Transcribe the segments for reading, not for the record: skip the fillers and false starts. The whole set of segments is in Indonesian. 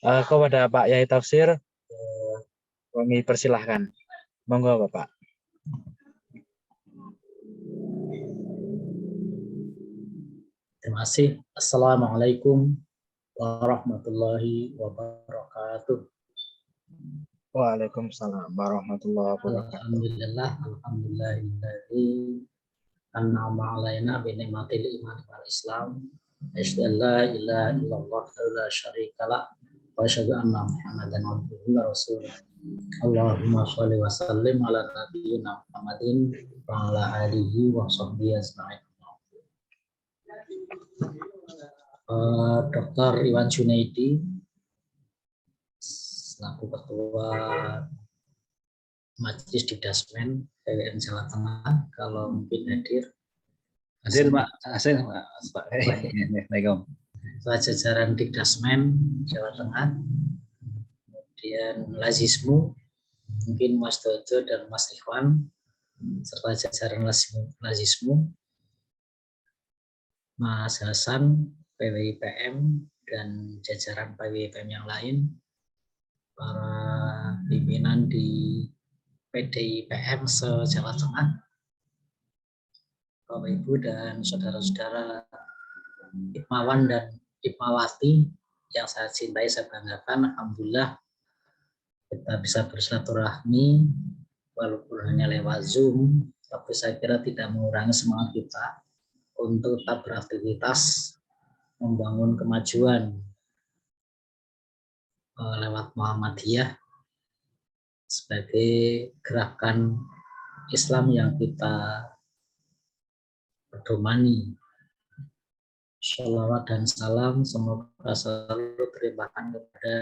Kepada Pak Yai Tafsir, kami persilahkan. Monggo Bapak. Terima kasih. Assalamualaikum warahmatullahi wabarakatuh. Waalaikumsalam warahmatullahi wabarakatuh. Alhamdulillahilladzi an'ama 'alaina bi ni'matil iman wal Islam. Asyhadu an la ilaha illallah wa la syarikalah wa asyhadu anna Muhammadan abduhu wa rasuluh. Allahumma shalli wa sallim ala nabiyyina Muhammadin wa ala alihi wa sahbihi ajma'in. Dr. Iwan Junaidi selaku Ketua Majelis Dikdasmen PWN Jawa Tengah, kalau mungkin hadir. Hadir Pak, Assalamualaikum. Jajaran Dikdasmen Jawa Tengah, kemudian Lazismu, mungkin Mas Dodo dan Mas Ikhwan, serta jajaran Lazismu, Mas Hasan, PWIPM, dan jajaran PWIPM yang lain, para pimpinan di PDIPM se-Jawa Tengah, Bapak Ibu dan saudara-saudara Hikmawan dan Hikmawati yang saya cintai, saya banggakan. Alhamdulillah kita bisa bersilaturahmi walaupun hanya lewat Zoom, tapi saya kira tidak mengurangi semangat kita untuk tetap beraktivitas membangun kemajuan lewat Muhammadiyah sebagai gerakan Islam yang kita pedomani. Shalawat dan salam semoga selalu terlimpahkan kepada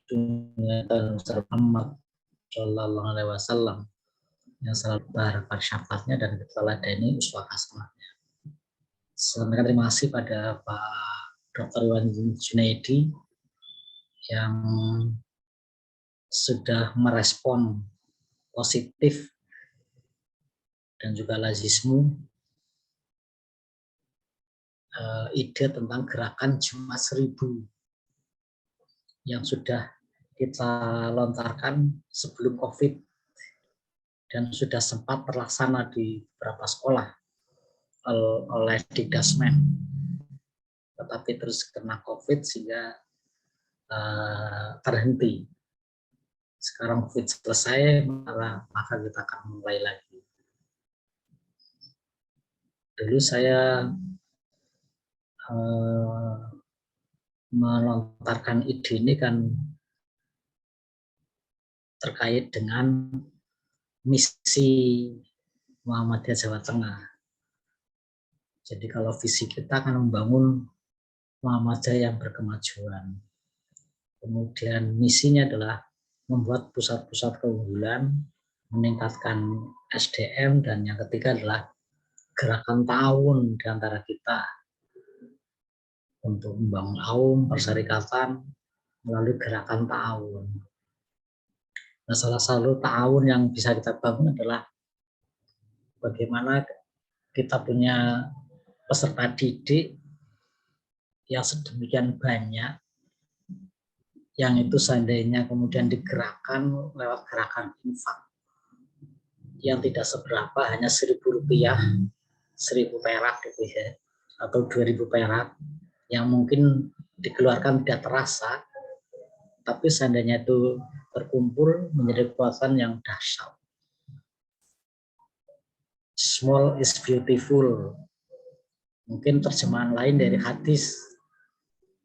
dunia dan Muhammad Shallallahu Alaihi Wasallam yang selalu berharapan syafaatnya dan kita ladeni uswah hasanahnya. Sampaikan terima kasih pada Pak Dr. Iwan Junaidi yang sudah merespon positif dan juga Lazismu ide tentang gerakan Jumat 1000 yang sudah kita lontarkan sebelum COVID dan sudah sempat terlaksana di beberapa sekolah oleh Dikdasmen, tetapi terus kena COVID sehingga terhenti. Sekarang COVID selesai, maka kita akan mulai lagi. Dulu saya melontarkan ide ini kan terkait dengan misi Muhammadiyah Jawa Tengah. Jadi kalau visi kita akan membangun Muhammadiyah yang berkemajuan. Kemudian misinya adalah membuat pusat-pusat keunggulan, meningkatkan SDM, dan yang ketiga adalah gerakan ta'awun di antara kita untuk membangun aum perserikatan melalui gerakan ta'awun. Nah, salah satu ta'awun yang bisa kita bangun adalah bagaimana kita punya peserta didik yang sedemikian banyak, yang itu seandainya kemudian digerakkan lewat gerakan infak yang tidak seberapa, hanya Rp1.000, 1.000 perak gitu ya, atau 2.000 perak, yang mungkin dikeluarkan tidak terasa, tapi seandainya itu terkumpul menjadi kekuatan yang dahsyat. Small is beautiful. Mungkin terjemahan lain dari hadis,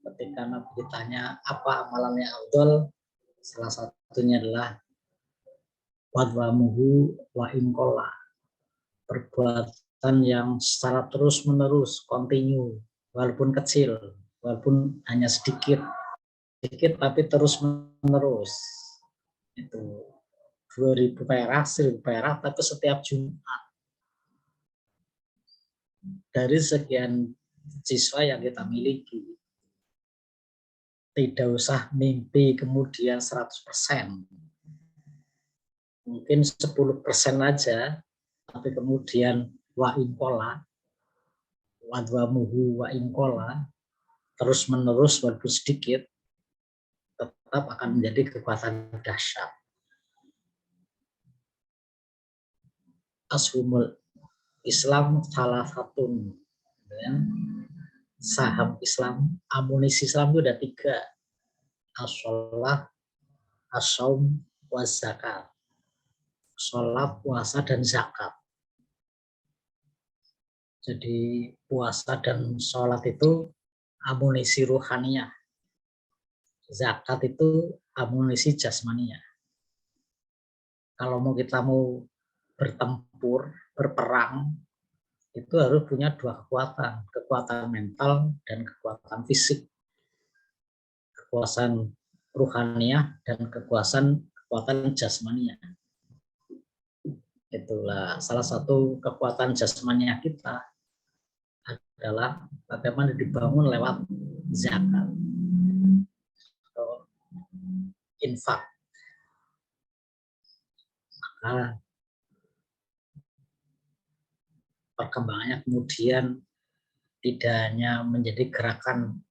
ketika Nabi ditanya apa amalannya afdol, salah satunya adalah wadwamuhu wa inkola, perbuatan yang secara terus menerus, continue, walaupun kecil, walaupun hanya sedikit tapi terus menerus. Itu 2.000 perak, 1.000 perak, tapi setiap Jumat. Dari sekian siswa yang kita miliki, tidak usah mimpi kemudian 100%. Mungkin 10% aja, tapi kemudian wa inkola, wadwamuhu wa inkola, terus menerus walaupun sedikit, tetap akan menjadi kekuatan dahsyat. Ashumul Islam salah satu ya, saham Islam, amunisi Islam itu ada 3. As-sholah, as-saum, was-zakat. Sholat, puasa, dan zakat. Jadi puasa dan sholat itu amunisi ruhaniyah. Zakat itu amunisi jasmaniyah. Kalau kita mau bertempur, berperang, itu harus punya 2 kekuatan. Kekuatan mental dan kekuatan fisik. Kekuatan ruhaniyah dan kekuatan jasmaniyah. Itulah salah satu kekuatan jasmaniyah kita adalah bagaimana dibangun lewat zakat atau infak. Maka perkembangannya kemudian tidak hanya menjadi gerakan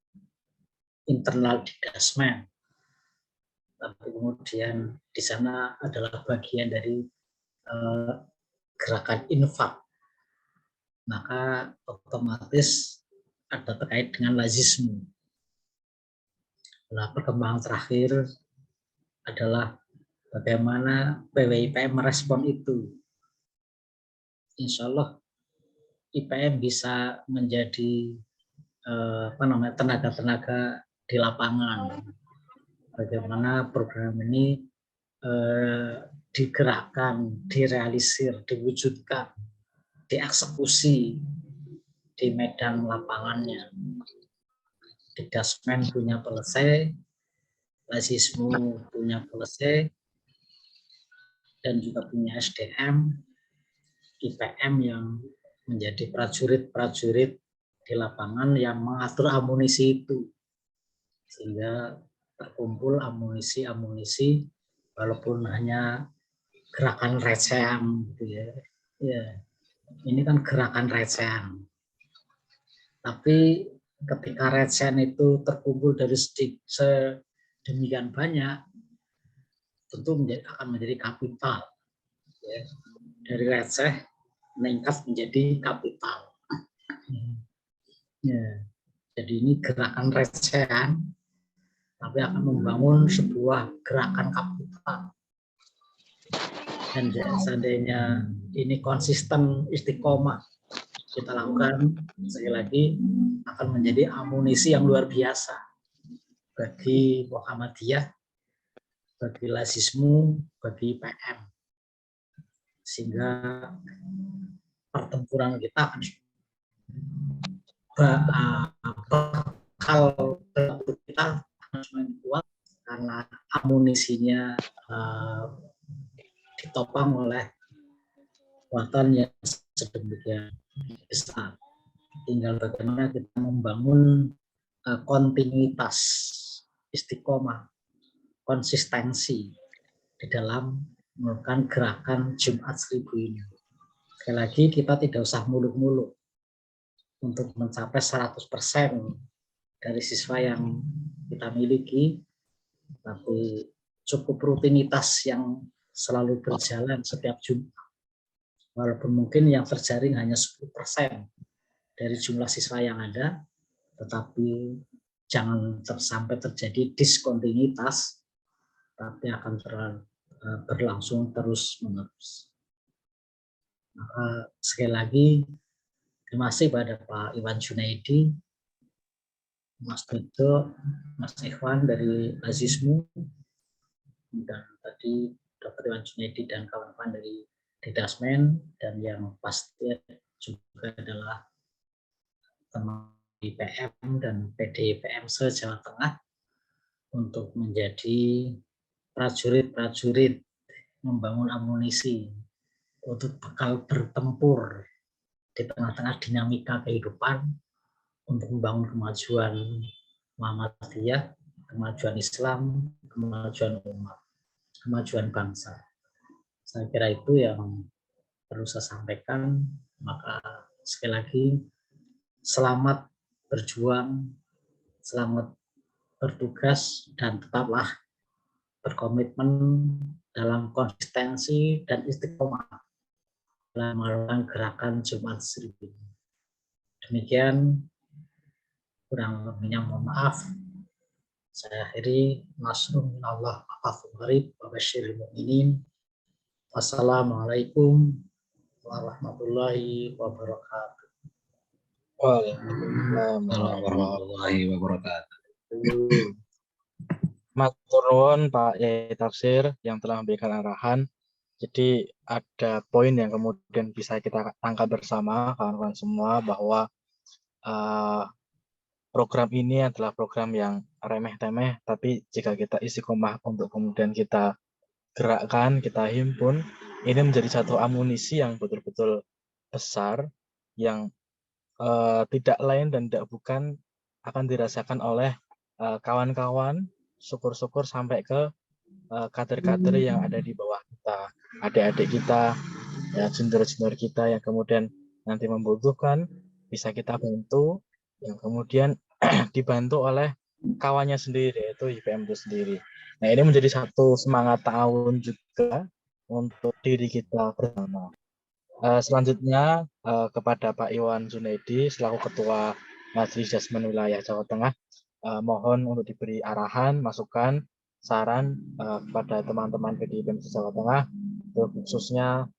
internal di Dasmen, tapi kemudian di sana adalah bagian dari gerakan infak. Maka otomatis ada terkait dengan lazisme. Nah, perkembangan terakhir adalah bagaimana PWIPM merespon itu. Insya Allah IPM bisa menjadi tenaga-tenaga di lapangan. Bagaimana program ini digerakkan, direalisir, diwujudkan, dieksekusi di medan lapangannya. Di Dasmen punya selesai, lazisme punya selesai, dan juga punya SDM, IPM yang menjadi prajurit-prajurit di lapangan yang mengatur amunisi itu. Sehingga terkumpul amunisi-amunisi walaupun hanya gerakan recehan gitu ya. Ya, ini kan gerakan recehan. Tapi ketika recehan itu terkumpul dari sedemikian banyak, tentu akan menjadi kapital. Ya. Dari receh meningkat menjadi kapital. Ya. Jadi ini gerakan recehan, tapi akan membangun sebuah gerakan kapital. Dan seandainya ini konsisten istiqomah kita lakukan, sekali lagi akan menjadi amunisi yang luar biasa bagi Muhammadiyah, bagi lazisme, bagi PM. Sehingga pertempuran kita akan bakal kita akan semakin kuat karena amunisinya ditopang oleh kekuatan yang sedemikian besar. Tinggal bagaimana kita membangun kontinuitas, istiqomah, konsistensi di dalam melakukan gerakan Jumat 1000 ini. Sekali lagi kita tidak usah muluk-muluk untuk mencapai 100% dari siswa yang kita miliki, tapi cukup rutinitas yang selalu berjalan setiap Jumat. Walaupun mungkin yang terjaring hanya 10% dari jumlah siswa yang ada, tetapi jangan sampai terjadi diskontinuitas, tapi akan berlangsung terus-menerus. Maka sekali lagi, terima kasih pada Pak Iwan Junaidi, Mas Dodo, Mas Ikhwan dari lazisme, dan tadi Dr. Iwan Junaidi dan kawan-kawan dari Dasmen, dan yang pasti juga adalah teman IPM dan PDIPM se-Jawa Tengah untuk menjadi prajurit-prajurit membangun amunisi untuk bekal bertempur di tengah-tengah dinamika kehidupan untuk membangun kemajuan Muhammadiyah, kemajuan Islam, kemajuan umat, kemajuan bangsa. Saya kira itu yang perlu saya sampaikan. Maka sekali lagi, selamat berjuang, selamat bertugas, dan tetaplah berkomitmen dalam konsistensi dan istiqomah dalam melakukan gerakan Jumat Seribu. Demikian, kurang lebihnya mohon maaf. Saya akhiri, nasrun minallah afafun gharib wa basyiril mu'minin. Wassalamualaikum warahmatullahi wabarakatuh. Waalaikumsalam warahmatullahi wabarakatuh. Matur nuwun Pak Yai Tafsir yang telah memberikan arahan. Jadi ada poin yang kemudian bisa kita tangkap bersama kawan-kawan semua bahwa program ini adalah program yang remeh-temeh, tapi jika kita istiqomah untuk kemudian kita gerakkan, kita himpun, ini menjadi satu amunisi yang betul-betul besar, yang tidak lain dan tidak bukan akan dirasakan oleh kawan-kawan, syukur-syukur sampai ke kader-kader yang ada di bawah kita, adik-adik kita, ya junior-junior kita yang kemudian nanti membutuhkan, bisa kita bantu, yang kemudian dibantu oleh kawannya sendiri, yaitu IPM itu sendiri. Nah, ini menjadi satu semangat tahun juga untuk diri kita bersama. Selanjutnya kepada Pak Iwan Junaidi selaku Ketua Majelis Jasman Wilayah Jawa Tengah, mohon untuk diberi arahan, masukan, saran kepada teman-teman PDIP Jawa Tengah, khususnya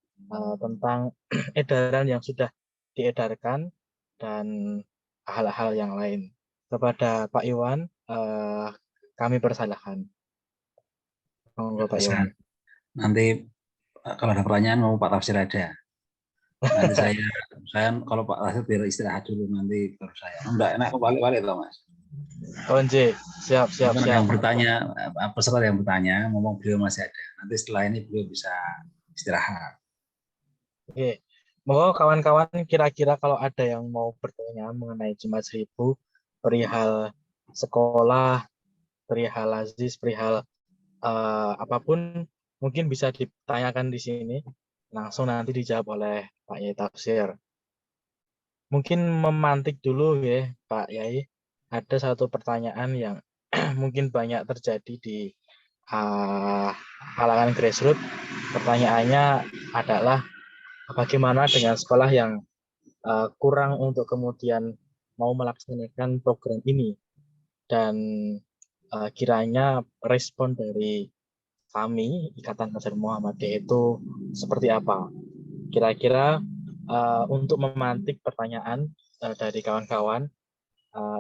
tentang edaran yang sudah diedarkan dan hal-hal yang lain. Kepada Pak Iwan, kami persilahkan. Monggo Pak Iwan. Nanti kalau ada pertanyaan mau Pak Tafsir aja. Nanti saya kalau Pak Tafsir biar istirahat dulu, nanti baru saya. Enggak enak balik-balik toh Mas. Onje, siap. Yang bertanya, peserta yang bertanya, ngomong beliau masih ada. Nanti setelah ini beliau bisa istirahat. Oke, monggo kawan-kawan kira-kira kalau ada yang mau bertanya mengenai Jumat Seribu, perihal sekolah, perihal Aziz, perihal apapun, mungkin bisa ditanyakan di sini, langsung nanti dijawab oleh Pak Yai Tafsir. Mungkin memantik dulu ya Pak Yai, ada satu pertanyaan yang mungkin banyak terjadi di kalangan grassroots. Pertanyaannya adalah bagaimana dengan sekolah yang kurang untuk kemudian mau melaksanakan program ini, dan kiranya respon dari kami Ikatan Pelajar Muhammadiyah itu seperti apa? Kira-kira untuk memantik pertanyaan dari kawan-kawan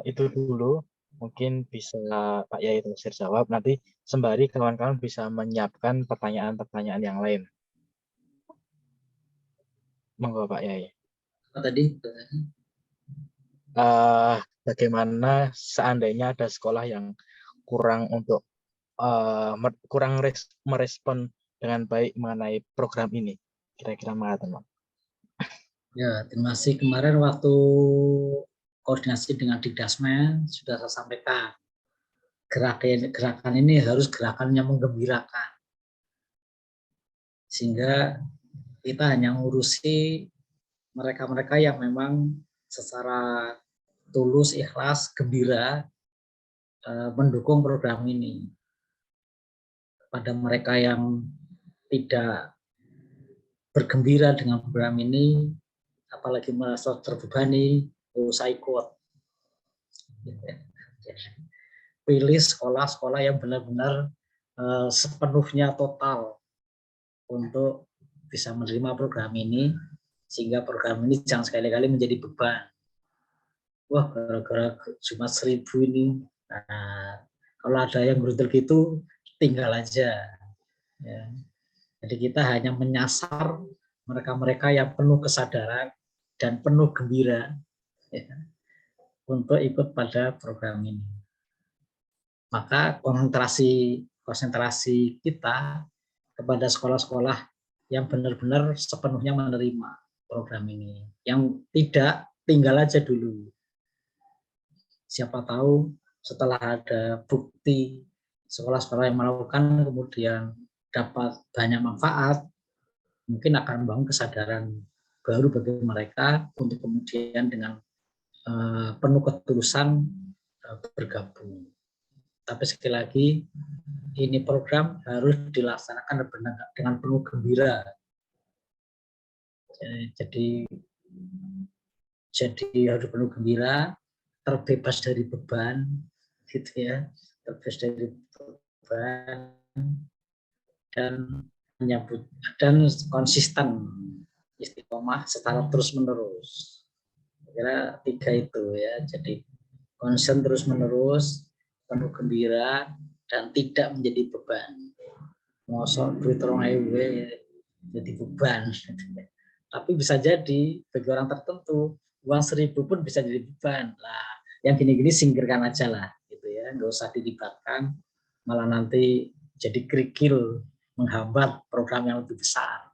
itu dulu, mungkin bisa Pak Yai Tafsir jawab, nanti sembari kawan-kawan bisa menyiapkan pertanyaan-pertanyaan yang lain. Monggo Pak Yai. Tadi Bagaimana seandainya ada sekolah yang kurang untuk kurang merespon dengan baik mengenai program ini, kira-kira mengatakan? ya, terima kasih. Kemarin waktu koordinasi dengan Dikdasmen sudah saya sampaikan, gerakan ini harus gerakan yang menggembirakan, sehingga kita hanya ngurusi mereka-mereka yang memang secara tulus, ikhlas, gembira mendukung program ini. Pada mereka yang tidak bergembira dengan program ini, apalagi merasa terbebani, usah ikut. Pilih sekolah-sekolah yang benar-benar sepenuhnya total untuk bisa menerima program ini, sehingga program ini jangan sekali-kali menjadi beban. Wah, gara-gara Jumat Seribu ini, nah, kalau ada yang brutal gitu, tinggal aja. Ya. Jadi kita hanya menyasar mereka-mereka yang penuh kesadaran dan penuh gembira ya, untuk ikut pada program ini. Maka konsentrasi kita kepada sekolah-sekolah yang benar-benar sepenuhnya menerima program ini. Yang tidak, tinggal aja dulu. Siapa tahu setelah ada bukti sekolah-sekolah yang melakukan kemudian dapat banyak manfaat, mungkin akan membangun kesadaran baru bagi mereka untuk kemudian dengan penuh ketulusan bergabung. Tapi sekali lagi, ini program harus dilaksanakan dengan penuh gembira. Jadi harus penuh gembira, terbebas dari beban, gitu ya, terbebas dari beban dan menyambut dan konsisten istiqomah secara terus menerus. Kira 3 itu ya. Jadi konsisten terus menerus, penuh gembira dan tidak menjadi beban. Ngosok duit 2.000 jadi beban. Tapi bisa jadi bagi orang tertentu uang 1.000 pun bisa jadi beban. Lah, yang gini-gini singkirkan aja lah, gitu ya. Nggak usah dilibatkan, malah nanti jadi kerikil menghambat program yang lebih besar.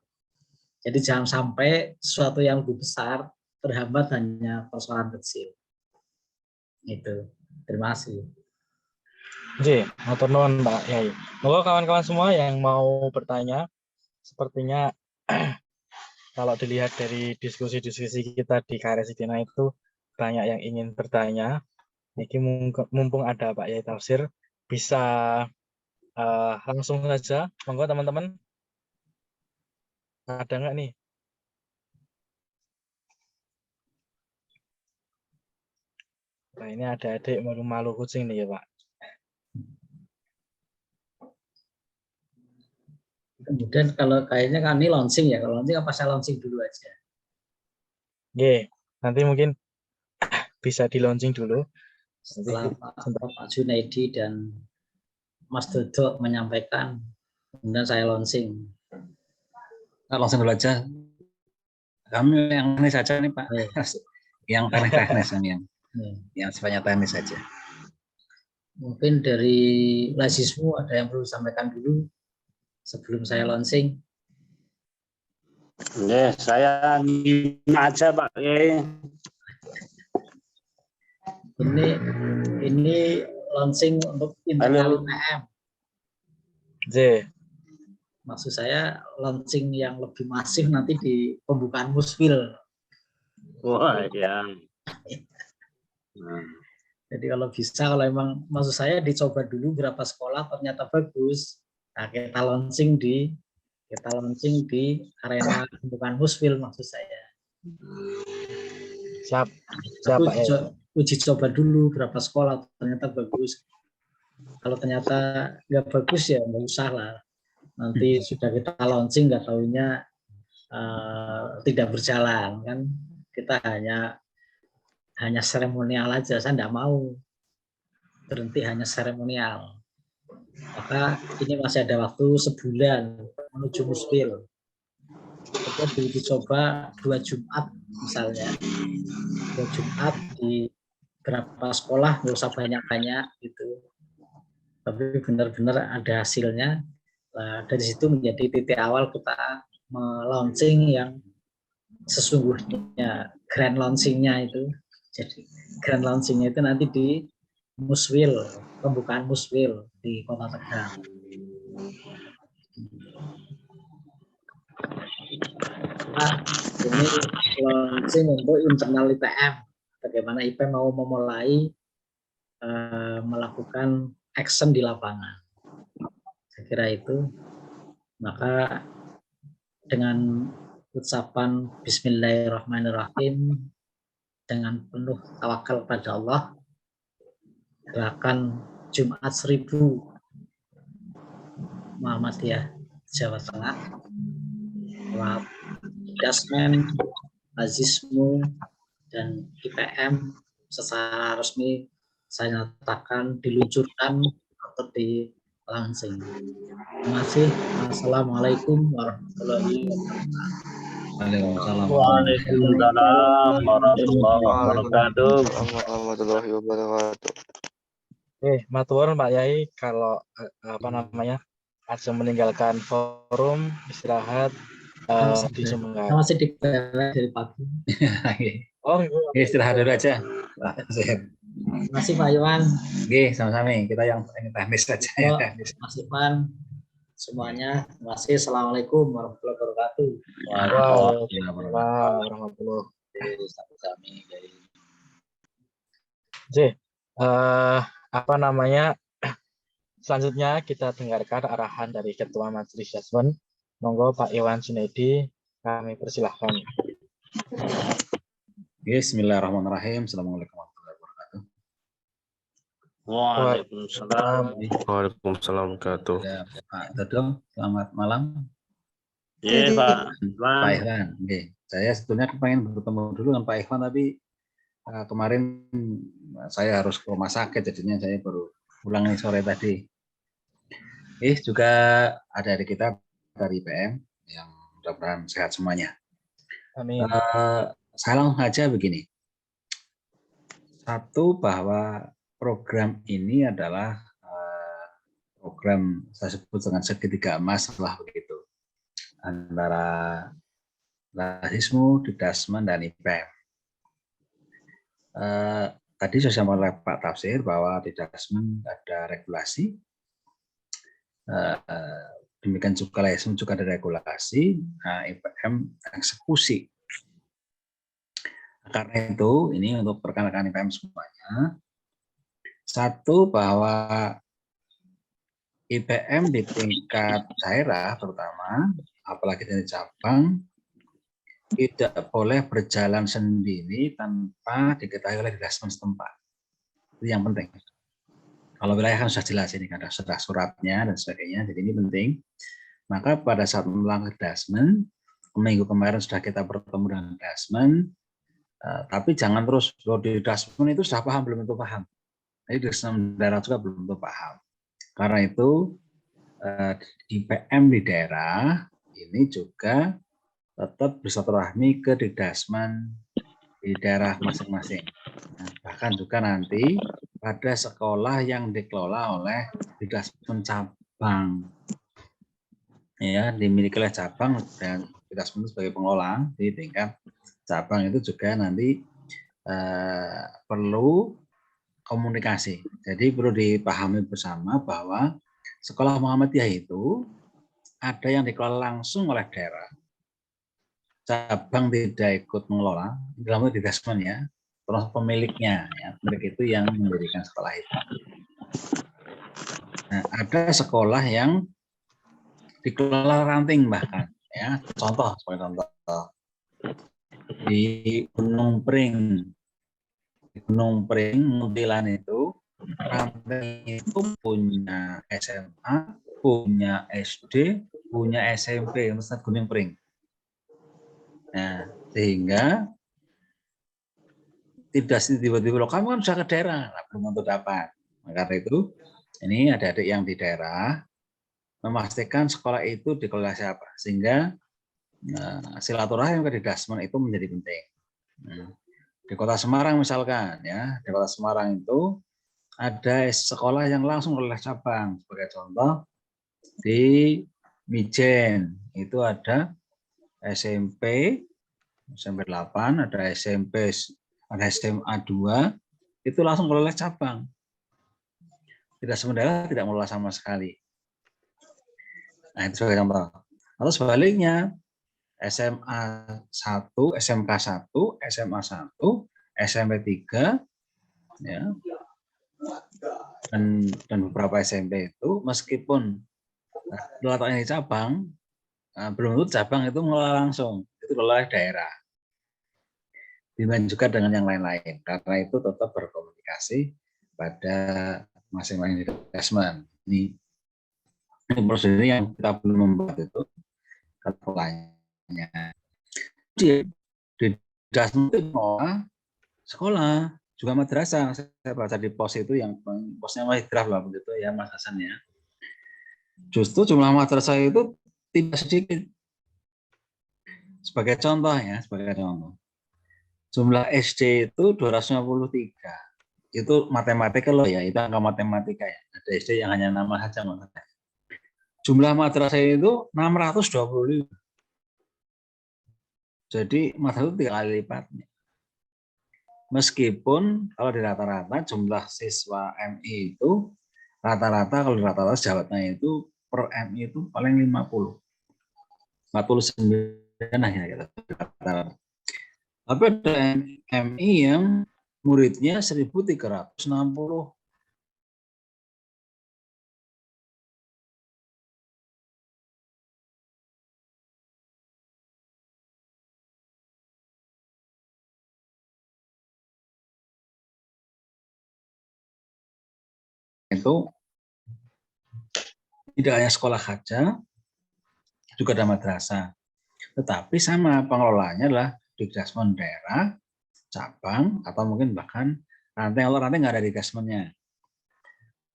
Jadi jangan sampai sesuatu yang lebih besar terhambat hanya persoalan kecil. Itu. Terima kasih. Oke, matur nuwun Pak Yai. Moga kawan-kawan semua yang mau bertanya, sepertinya kalau dilihat dari diskusi-diskusi kita di KRS Idina itu banyak yang ingin bertanya. Ini mumpung ada Pak Yai Tafsir, bisa langsung saja. Monggo teman-teman. Ada nggak nih? Nah, ini ada adik malu-malu kucing nih ya Pak. Kemudian kalau kayaknya kan ini launching ya. Kalau launching apa saya launching dulu aja? Oke, nanti mungkin bisa di launching dulu. Setelah Pak Junaidi dan Mas Dodo menyampaikan, kemudian saya launching. Nah, langsung dulu aja. Kami yang ini saja nih Pak. Yang teknis yang sifatnya teknis saja. Mungkin dari Lazismu ada yang perlu disampaikan dulu sebelum saya launching. Saya aja Pak. Ini launching untuk internal IPM. Maksud saya launching yang lebih masif nanti di pembukaan Musfil. Wah, ya. Jadi kalau bisa, kalau emang maksud saya dicoba dulu berapa sekolah ternyata bagus, nah kita launching di arena pembukaan Musfil maksud saya. Siap. Uji coba dulu berapa sekolah ternyata bagus. Kalau ternyata nggak bagus ya nggak usah lah. Nanti sudah kita launching nggak tahunya tidak berjalan kan. Kita hanya seremonial aja. Saya nggak mau berhenti hanya seremonial. Maka ini masih ada waktu sebulan menuju Musfil. Kita diuji coba 2 Jumat misalnya. 2 Jumat di berapa sekolah, nggak usah banyak-banyak gitu. Tapi benar-benar ada hasilnya. Nah, dari situ menjadi titik awal kita melaunching yang sesungguhnya grand launchingnya itu. Jadi grand launchingnya itu nanti di Musfil, pembukaan Musfil di Kota Tegal. Nah, ini launching untuk internal IPM. Bagaimana IPM mau memulai melakukan action di lapangan. Saya kira itu. Maka dengan ucapan Bismillahirrahmanirrahim, dengan penuh tawakal pada Allah, gerakan Jumat 1000 Muhammadiyah Jawa Tengah, Dasmen, Lazismu, dan IPM secara resmi saya nyatakan diluncurkan atau di launching. Terima kasih. Assalamualaikum warahmatullahi wabarakatuh. Waalaikumsalam warahmatullahi wabarakatuh. Matur Pak Yai, kalau aja meninggalkan forum istirahat di Sumber. Masih di dari pagi. Istirahat dulu aja. Terima kasih Pak Iwan. Oke, sama-sama. Kita yang teknis saja. Mas Iwan, semuanya. Terima kasih. Assalamualaikum warahmatullahi wabarakatuh. Waalaikumsalam warahmatullahi wabarakatuh. Selanjutnya kita dengarkan arahan dari Ketua Majelis Dasmen. Monggo Pak Iwan Junedi, kami persilahkan. Bismillahirrahmanirrahim. Assalamualaikum warahmatullahi wabarakatuh. Waalaikumsalam. Waalaikumsalam warahmatullahi wabarakatuh. Ya, Pak Dodong, selamat malam. Iya, Pak. Pak Ikhwan, oke. Saya sebetulnya pengen bertemu dulu dengan Pak Ikhwan, tapi kemarin saya harus ke rumah sakit, jadinya saya baru pulang sore tadi. Juga ada adik kita dari IPM yang mudah-mudahan sehat semuanya. Amin. Saya langsung aja begini. Satu, bahwa program ini adalah program saya sebut dengan segitiga emas lah begitu, antara Rasismu, Didasmen, dan IPM. Tadi sudah disampaikan oleh Pak Tafsir bahwa di Didasmen ada regulasi, demikian juga Rasismu juga ada regulasi, IPM eksekusi. Karena itu, ini untuk rekan-rekan IPM semuanya, satu, bahwa IPM di tingkat daerah terutama, apalagi dari cabang, tidak boleh berjalan sendiri tanpa diketahui oleh Didasmen setempat. Itu yang penting. Kalau wilayah kan sudah jelas ini, kan sudah suratnya dan sebagainya, jadi ini penting. Maka pada saat menulang ke Didasmen, minggu kemarin sudah kita bertemu dengan Didasmen, tapi jangan terus, kalau di Didasmen itu sudah paham, belum tentu paham. Jadi Didasmen daerah juga belum tentu paham. Karena itu, IPM di daerah ini juga tetap bersilaturahmi ke Didasmen di daerah masing-masing. Nah, bahkan juga nanti pada sekolah yang dikelola oleh Didasmen cabang, ya, dimiliki oleh cabang dan Didasmen sebagai pengelola di tingkat cabang itu juga nanti perlu komunikasi. Jadi perlu dipahami bersama bahwa sekolah Muhammadiyah itu ada yang dikelola langsung oleh daerah. Cabang tidak ikut mengelola, dalam itu Didasmen ya, terus pemiliknya, ya, pemilik itu yang mendirikan sekolah itu. Nah, ada sekolah yang dikelola ranting bahkan, ya, contoh sebagai contoh di Gunung Pring, Muntilan itu ranting itu punya SMA, punya SD, punya SMP, Universitas Gunung Pring. Nah, sehingga tidak tiba-tiba loh, kamu kan sudah ke daerah, belum tentu dapat. Karena itu, ini ada adik yang di daerah memastikan sekolah itu dikelola siapa, sehingga silaturahim ke Didasmen itu menjadi penting. Di Kota Semarang misalkan, ya, di Kota Semarang itu ada sekolah yang langsung oleh cabang. Sebagai contoh, di Mijen itu ada SMP 8, ada SMP, ada SMA 2, itu langsung oleh cabang. Didasmen daerah tidak mengelola sama sekali. Nah, itu sebagai contoh. Atau sebaliknya, SMA 1, SMK 1, SMA 1, SMP 3, ya, dan beberapa SMP itu meskipun letaknya di cabang, belum tentu cabang itu mengelola langsung, itu oleh daerah. Demikian juga dengan yang lain-lain. Karena itu tetap berkomunikasi pada masing-masing Didasmen. Ini prosedur yang kita belum membuat itu polanya. Di Didasmen itu sekolah juga madrasah. Saya baca di pos itu, yang posnya masih draft lah begitu ya Mas Hasan ya. Justru jumlah madrasah itu tidak sedikit. Sebagai contoh ya, jumlah SD itu 253. Itu matematika loh ya, itu angka matematika ya. Ada SD yang hanya nama saja matematika. Jumlah madrasah itu 625. Jadi madrasah itu 3 kali lipatnya. Meskipun kalau di rata-rata jumlah siswa MI itu rata-rata, kalau di rata-rata Jawa Tengah itu per MI itu paling 50. 49 lah ya gitu. Tapi ada MI yang muridnya 1.360. itu tidak hanya sekolah saja, juga ada madrasah. Tetapi sama pengelolanya adalah Dikdasmen daerah, cabang, atau mungkin bahkan ranting. Kalau ranting nggak ada Dikdasmennya,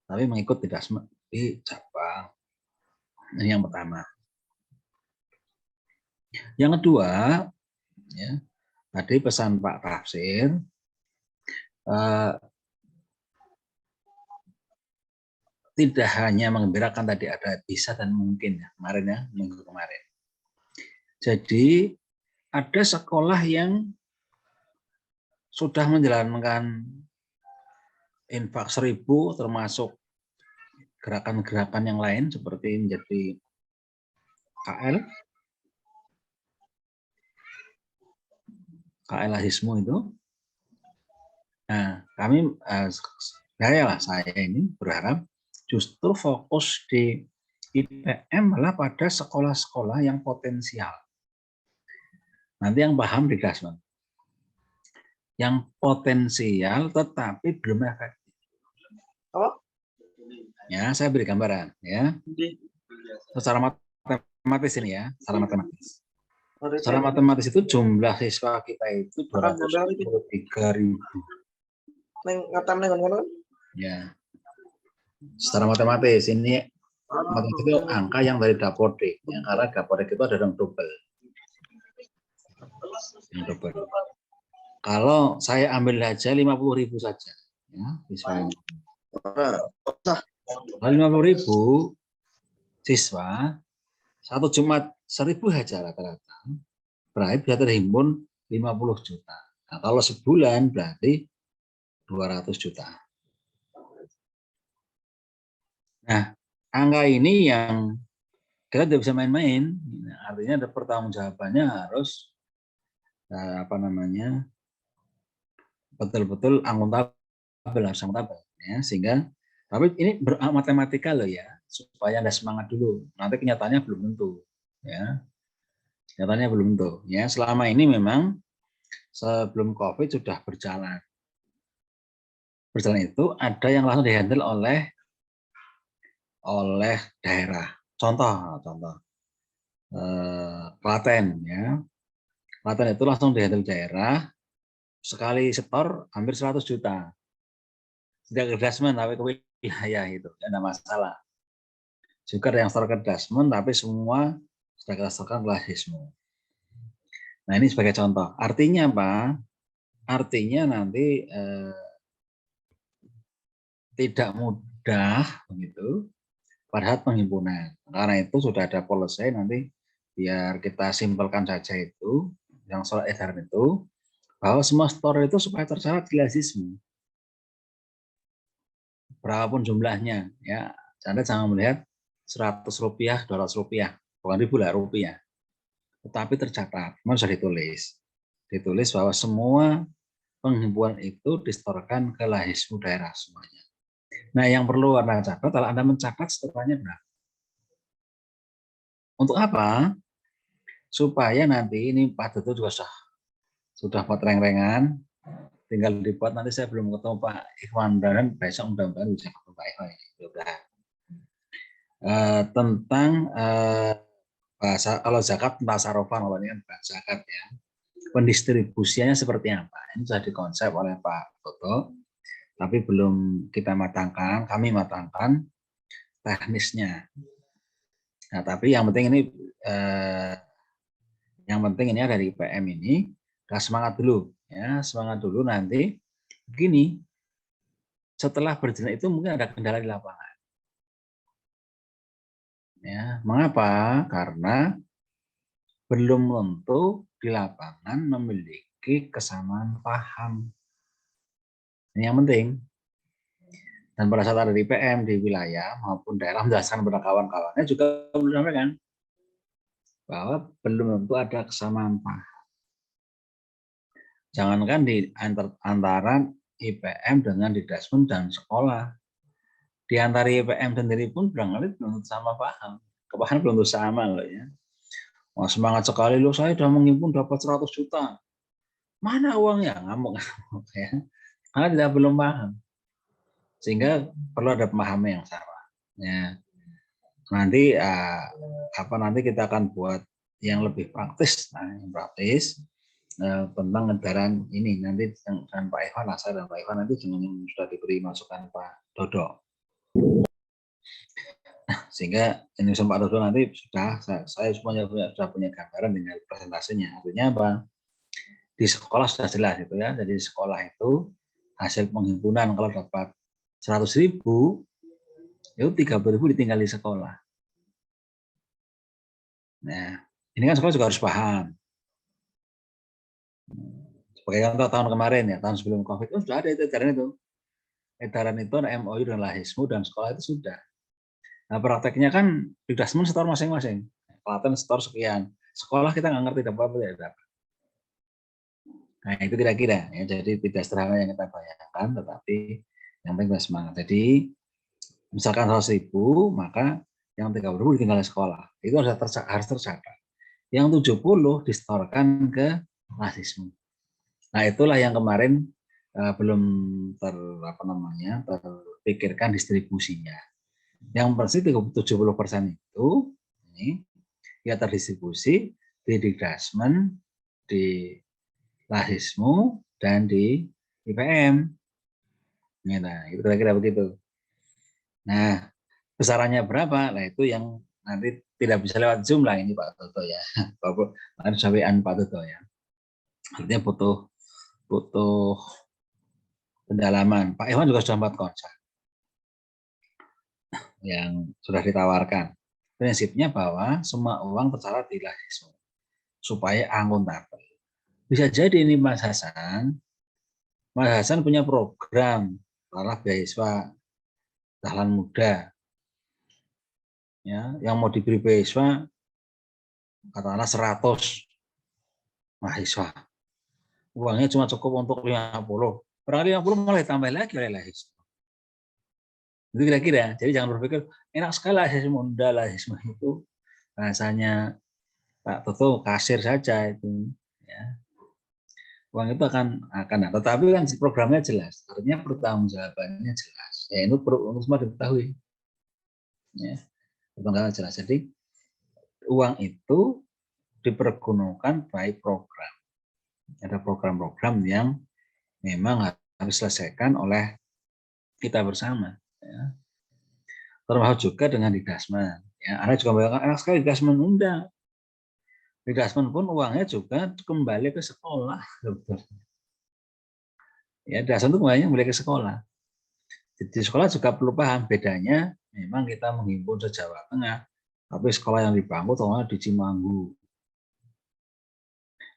tapi mengikut Dikdasmen di cabang. Ini yang pertama. Yang kedua, ya, tadi pesan Pak Tafsir, tidak hanya mengembirakan, tadi ada bisa dan mungkin ya kemarin ya, minggu kemarin. Jadi ada sekolah yang sudah menjalankan infak 1000 termasuk gerakan-gerakan yang lain seperti menjadi KL Hismu itu. Nah, kami saya ini berharap justru fokus di IPM malah pada sekolah-sekolah yang potensial. Nanti yang paham di Dikdasmen. Yang potensial tetapi belum efektif. Oh. Ya, saya beri gambaran ya. Secara matematis ini ya, secara matematis. Secara matematis itu jumlah siswa kita itu 223.000. Ya. Secara matematis ini matematis itu angka yang dari Dapodik, ya, karena Dapodik itu ada yang double. Yang double. Kalau saya ambil aja 50.000 saja, ya, siswanya. Kalau 50.000 siswa, satu Jumat 1.000 saja rata-rata, berarti bisa terhimpun 50 juta. Nah, kalau sebulan berarti 200 juta. Nah, angka ini yang kita tidak bisa main-main. Artinya ada pertanggungjawabannya harus betul-betul akuntabel, harus akuntabel. Ya, sehingga, tapi ini matematika loh ya, supaya Anda semangat dulu. Nanti kenyataannya belum tentu. Ya, kenyataannya belum tentu. Ya, selama ini memang sebelum COVID sudah berjalan. Berjalan itu ada yang langsung dihandle oleh daerah. Contoh Klaten ya. Klaten itu langsung dihandle daerah, sekali setor hampir 100 juta. Tidak ke Dikdasmen tapi ke wilayah itu, tidak ada masalah. Juga ada yang setor ke Dikdasmen tapi semua sudah kita setorkan ke Hismu. Nah, ini sebagai contoh. Artinya apa? Artinya nanti tidak mudah begitu pada saat penghimpunan. Karena itu sudah ada policy nanti biar kita simpelkan saja itu yang soal edaran itu bahwa semua store itu supaya tercatat di Hismu. Berapapun jumlahnya ya. Anda jangan melihat 100 rupiah, 200 rupiah, bukan ribu lah rupiah. Tetapi tercatat, harus ditulis bahwa semua penghimpunan itu disetorkan ke Hismu daerah semuanya. Nah, yang perlu Anda catat, kalau Anda mencatat setornya berapa. Untuk apa? Supaya nanti ini Pak Dutu juga sudah buat reng-rengan, tinggal dibuat. Nanti saya belum ketemu Pak Ikhwan dan besok mudah-mudahan bisa ketemu Pak Ikhwan. Tentang bahasa, kalau zakat tasarufan, kalau ini kan zakat ya. Pendistribusiannya seperti apa? Ini sudah dikonsep oleh Pak Toto. Tapi belum kita matangkan, kami matangkan teknisnya. Nah, tapi yang penting ini dari IPM ini, semangat dulu, ya semangat dulu nanti. Begini, setelah berjalan itu mungkin ada kendala di lapangan. Ya, mengapa? Karena belum tentu di lapangan memiliki kesamaan paham. Ini yang penting. Dan pada saat ada di PM di wilayah maupun daerah menjelaskan kepada kawan-kawannya juga belum sampaikan bahwa belum tentu ada kesamaan paham. Jangankan di antara IPM dengan Dikdasmen dan sekolah, di antara IPM sendiri pun barangkali belum tentu sama paham. Kepahaman belum tentu sama loh ya. Wah, semangat sekali loh, saya sudah menghimpun dapat 100 juta. Mana uangnya? Ngamuk ya. Karena tidak belum paham. Sehingga perlu ada pemahaman yang sama. Ya. Nanti nanti kita akan buat yang lebih praktis, tentang edaran ini nanti dengan Pak Ivan, saya dan Pak Ivan nanti dengan yang sudah diberi masukan Pak Dodo. Sehingga ini Pak Dodo nanti saya semuanya sudah punya gambaran dengan presentasinya. Artinya apa? Di sekolah sudah jelas itu ya. Jadi di sekolah itu hasil penghimpunan kalau dapat 100.000 itu 30.000 ditinggal di sekolah. Nah, ini kan sekolah juga harus paham. Sebagai contoh tahun kemarin ya, tahun sebelum COVID itu sudah ada itu edaran itu. Edaran itu MOU dan LAHISMU dan sekolah itu sudah. Nah, prakteknya kan di Dasmen setor masing-masing. Klaten setor sekian. Sekolah kita nggak ngerti apa-apa ya. Nah, itu kira-kira ya. Jadi tidak sederhana yang kita bayangkan, tetapi yang penting kita semangat. Jadi misalkan 100.000, maka yang 30.000 ditinggal di sekolah. Itu harus tercatat. Yang 70 disetorkan ke LAHISMU. Nah, itulah yang kemarin belum terpikirkan distribusinya. Yang pasti 70% itu ini ya terdistribusi di Dikdasmen, di LAHISMU, dan di IPM. Nah, itu kira-kira begitu. Nah, besarannya berapa? Nah, itu yang nanti tidak bisa lewat Zoom lah ini Pak Toto ya. Harus sampaian Pak Toto ya. Artinya butuh pendalaman. Pak Iwan juga sudah membuat konsep yang sudah ditawarkan. Prinsipnya bahwa semua uang tercatat di LAHISMU supaya akuntabel. Bisa jadi ini Mas Hasan punya program arah beasiswa Dahlan Muda, ya, yang mau diberi beasiswa katakanlah 100 mahasiswa. Uangnya cuma cukup untuk 50. Orang 50 malah tambah lagi oleh LAHISMU. Itu kira-kira. Jadi jangan berpikir enak sekali LAHISMU. LAHISMU itu bahasanya Pak Toto kasir saja itu. Ya. Uang itu akan. Tetapi kan programnya jelas. Artinya pertanggungjawabannya jelas. Ya itu perlu semua diketahui. Ya. Pertanggungjawabannya jelas. Jadi uang itu dipergunakan baik program. Ada program-program yang memang harus diselesaikan oleh kita bersama. Ya. Termasuk juga dengan Dikdasmen. Ya, Anda juga bayangkan enak sekali Dikdasmen undang. Dikdasmen pun uangnya juga kembali ke sekolah. Ya, Dikdasmen itu kembali ke sekolah. Jadi sekolah juga perlu paham bedanya. Memang kita menghimpun se-Jawa Tengah, tapi sekolah yang dibangun terutama di Cimanggu.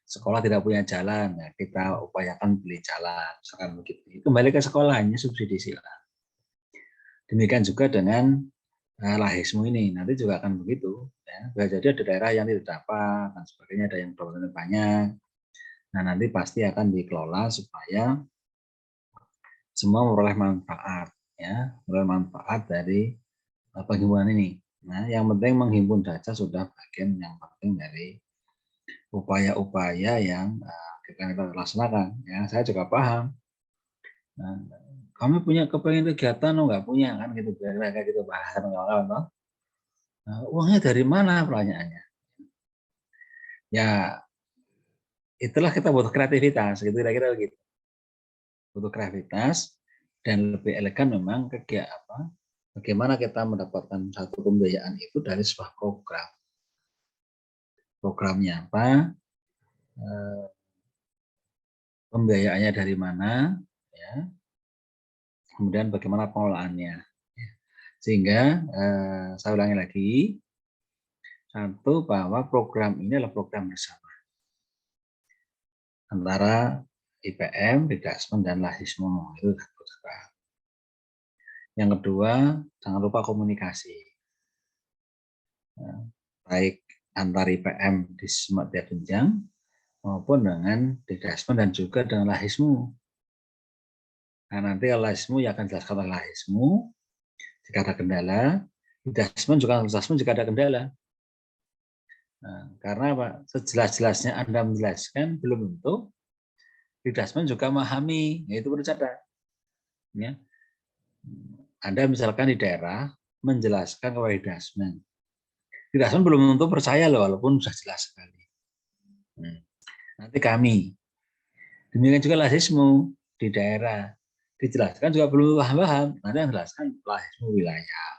Sekolah tidak punya jalan, ya kita upayakan beli jalan, misalkan begitu. Kembali ke sekolahnya subsidi silang. Demikian juga dengan LAHISMU ini, nanti juga akan begitu. Ya. Bisa jadi ada daerah yang tidak dapat, dan sebagainya, ada yang problemnya banyak. Nah, nanti pasti akan dikelola supaya semua memperoleh manfaat, ya, memperoleh manfaat dari penghimpunan ini. Nah, yang penting menghimpun data sudah bagian yang penting dari upaya-upaya yang kita laksanakan. Ya, saya juga paham. Nah, kami punya kepengen kegiatan, nggak punya kan gitu, kayak gitu bahasan kawan-kawan. Nah, uangnya dari mana pertanyaannya? Ya, itulah kita butuh kreativitas, gitu kira-kira begitu. Butuh kreativitas dan lebih elegan memang bagaimana kita mendapatkan satu pembiayaan itu dari sebuah program. Programnya apa? Pembiayaannya dari mana? Ya. Kemudian bagaimana pengelolaannya. Sehingga saya ulangi lagi, satu bahwa program ini adalah program bersama antara IPM, Dikdasmen, dan LAHISMU. Itu yang kedua, jangan lupa komunikasi. Baik antar IPM di setiap jenjang maupun dengan Dikdasmen dan juga dengan LAHISMU. Nah, nanti LAHISMU yang akan dijelaskan oleh LAHISMU jika ada kendala, Dikdasmen juga ada kendala. Nah, karena apa? Sejelas-jelasnya Anda menjelaskan belum tentu Dikdasmen juga memahami, yaitu perlu catat. Ya. Anda misalkan di daerah menjelaskan kepada Dasmen. Di Dasmen belum tentu percaya loh, walaupun sudah jelas sekali. Nanti kami, demikian juga lasismu di daerah, dijelaskan juga belum paham-paham. Nanti yang jelaskan lasismu wilayah.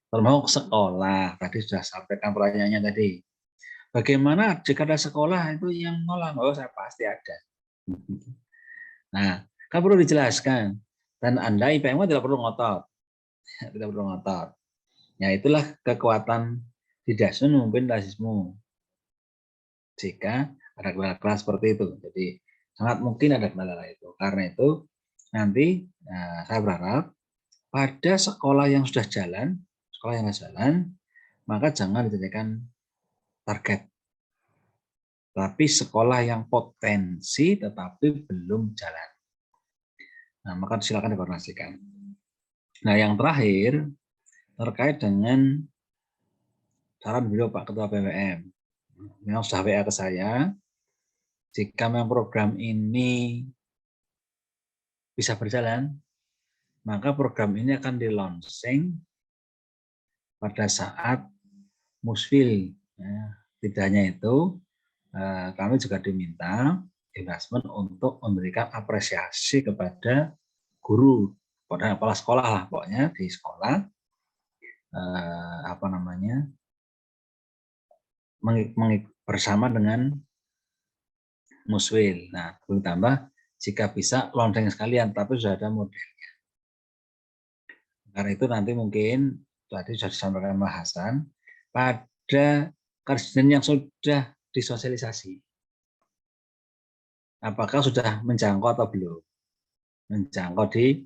Termasuk sekolah, tadi sudah sampaikan pertanyaannya tadi. Bagaimana jika ada sekolah itu yang nolak? Oh, saya pasti ada. Nah, kan perlu dijelaskan. Dan Anda IPM tidak perlu ngotot. Tidak perlu ngotot. Ya, itulah kekuatan di Dasmen mungkin rasisme. Jika ada kendala seperti itu. Jadi, sangat mungkin ada kendala itu. Karena itu, nanti saya berharap pada sekolah yang sudah jalan, maka jangan dijadikan target. Tapi sekolah yang potensi tetapi belum jalan. Nah, maka silakan dikoordinasikan. Nah, yang terakhir terkait dengan saran beliau Pak Ketua BWM. Memang sudah WA ke saya. Jika memang program ini bisa berjalan, maka program ini akan di-launching pada saat Musfil. Ya, tidak hanya itu, kami juga diminta investment untuk memberikan apresiasi kepada guru, pada kepala sekolah lah pokoknya di sekolah bersama dengan Muswil. Nah, ditambah jika bisa launching sekalian, tapi sudah ada modelnya. Karena itu nanti mungkin tadi sudah disampaikan Mas Hasan pada kajian yang sudah disosialisasi. Apakah sudah menjangkau atau belum? Menjangkau di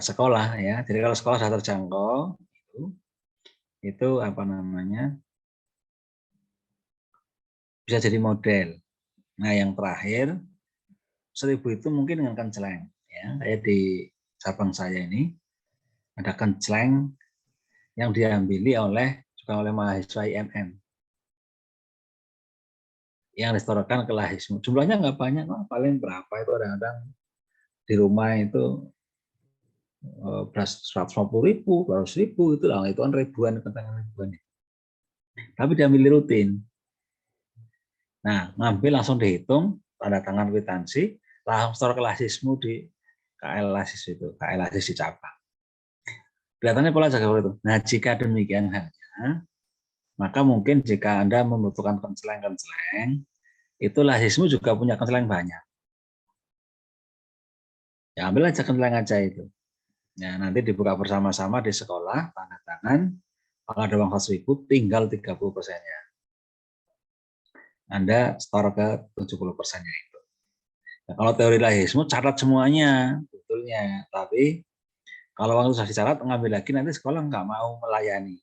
sekolah ya. Jadi kalau sekolah sudah terjangkau itu bisa jadi model. Nah, yang terakhir 1000 itu mungkin dengan kenceleng ya. Kayak di cabang saya ini ada kenceleng yang diambili oleh mahasiswa IMM yang disetorkan ke Lahismu. Jumlahnya nggak banyak, paling berapa itu kadang-kadang di rumah itu 150.000, 200.000 itu lah, itu kan ribuan, ribuan. Tapi diambil rutin. Nah, ngambil langsung dihitung, tanda tangan kwitansi, langsung setor ke Lahismu di KL Lasis itu, KL Lasis di cabang. Kelihatannya pola jaga itu. Nah, jika demikian halnya, maka mungkin jika Anda membutuhkan konseleng, itu Lahismu juga punya konseleng banyak. Ya, ambil aja konseleng aja itu. Ya, nanti dibuka bersama-sama di sekolah, tanda tangan, kalau ada uang 100.000, tinggal 30%-nya. Anda store ke 70%-nya itu. Nah, kalau teori Lahismu, catat semuanya, betulnya. Tapi kalau uang itu sudah dicatat, ngambil lagi, nanti sekolah nggak mau melayani.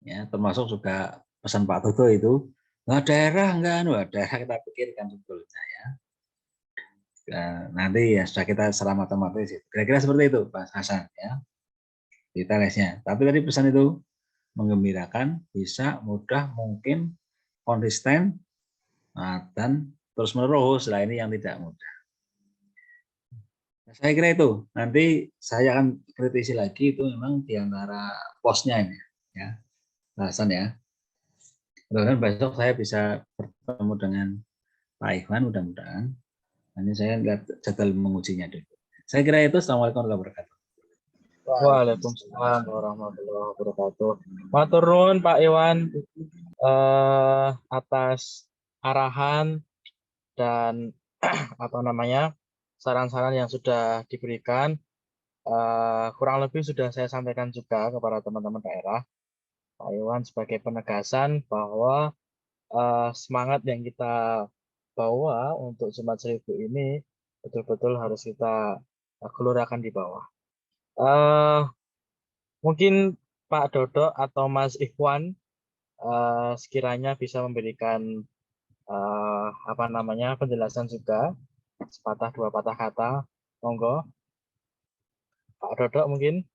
Ya, termasuk juga pesan Pak Toto itu, daerah kita pikirkan sebetulnya ya. Nanti ya sudah kita selama otomatis. Kira-kira seperti itu Pak Hasan ya. Detailnya. Tapi tadi pesan itu menggembirakan, bisa, mudah, mungkin, konsisten, dan terus menerus. Lah ini yang tidak mudah. Nah, saya kira itu. Nanti saya akan kritisi lagi itu memang di antara posnya ini ya. Bahasan ya. Mudah-mudahan besok saya bisa bertemu dengan Pak Ikhwan, mudah-mudahan. Nanti saya lihat jadwal mengujinya dulu. Saya kira itu. Assalamualaikum warahmatullahi wabarakatuh. Waalaikumsalam warahmatullahi wabarakatuh. Matur nuwun Pak Iwan atas arahan dan saran-saran yang sudah diberikan. Kurang lebih sudah saya sampaikan juga kepada teman-teman daerah. Pak Iwan sebagai penegasan bahwa semangat yang kita bawa untuk Jumat 1000 ini betul-betul harus kita gelurakan di bawah. Mungkin Pak Dodo atau Mas Ikhwan sekiranya bisa memberikan penjelasan juga, sepatah dua patah kata, monggo. Pak Dodo mungkin.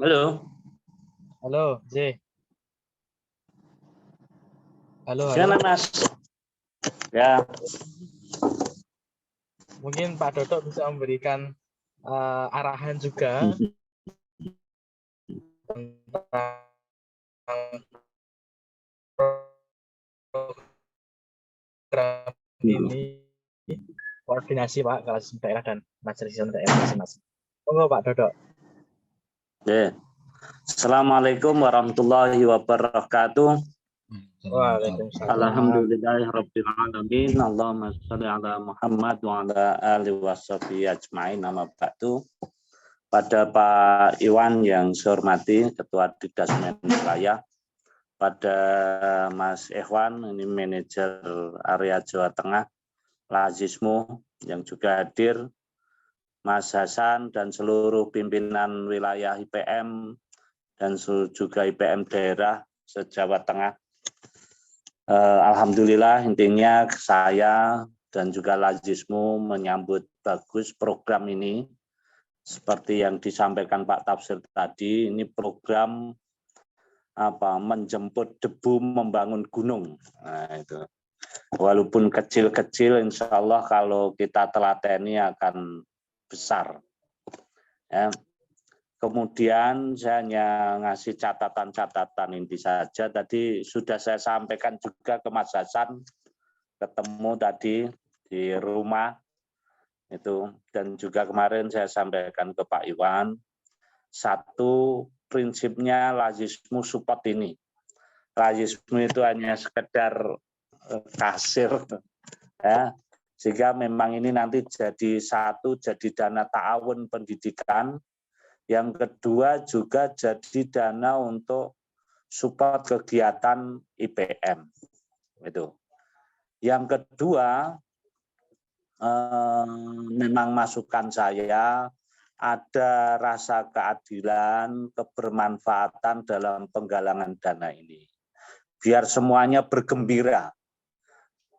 Halo. Halo, J. Halo, Gimana, halo. Mas? Ya. Mungkin Pak Dodo bisa memberikan arahan juga tentang program ini, koordinasi Pak kelas daerah dan majelis daerah masing-masing. Monggo Pak Dodo. Oke. Assalamualaikum warahmatullahi wabarakatuh. Waalaikumsalam. Alhamdulillahirabbil alamin. Allahumma shalli ala Muhammad wa ala alihi washabihi ajmain. Amma ba'du. Pada Pak Iwan yang saya hormati, Ketua Dikdasmen Wilayah, pada Mas Ikhwan, ini manajer area Jawa Tengah, Lazismu yang juga hadir, Mas Hasan dan seluruh pimpinan wilayah IPM dan juga IPM daerah se-Jawa Tengah. Alhamdulillah, intinya saya dan juga Lazismu menyambut bagus program ini. Seperti yang disampaikan Pak Tafsir tadi, ini program menjemput debu membangun gunung. Nah, itu. Walaupun kecil-kecil, insya Allah kalau kita telateni akan besar. Ya. Kemudian saya hanya ngasih catatan-catatan inti saja. Tadi sudah saya sampaikan juga ke Mas Hasan, ketemu tadi di rumah itu, dan juga kemarin saya sampaikan ke Pak Iwan. Satu, prinsipnya Lazismu support ini. Lazismu itu hanya sekedar kasir, ya. Sehingga memang ini nanti jadi dana ta'awun pendidikan. Yang kedua juga jadi dana untuk support kegiatan IPM. Itu. Yang kedua, memang masukan saya, ada rasa keadilan, kebermanfaatan dalam penggalangan dana ini. Biar semuanya bergembira.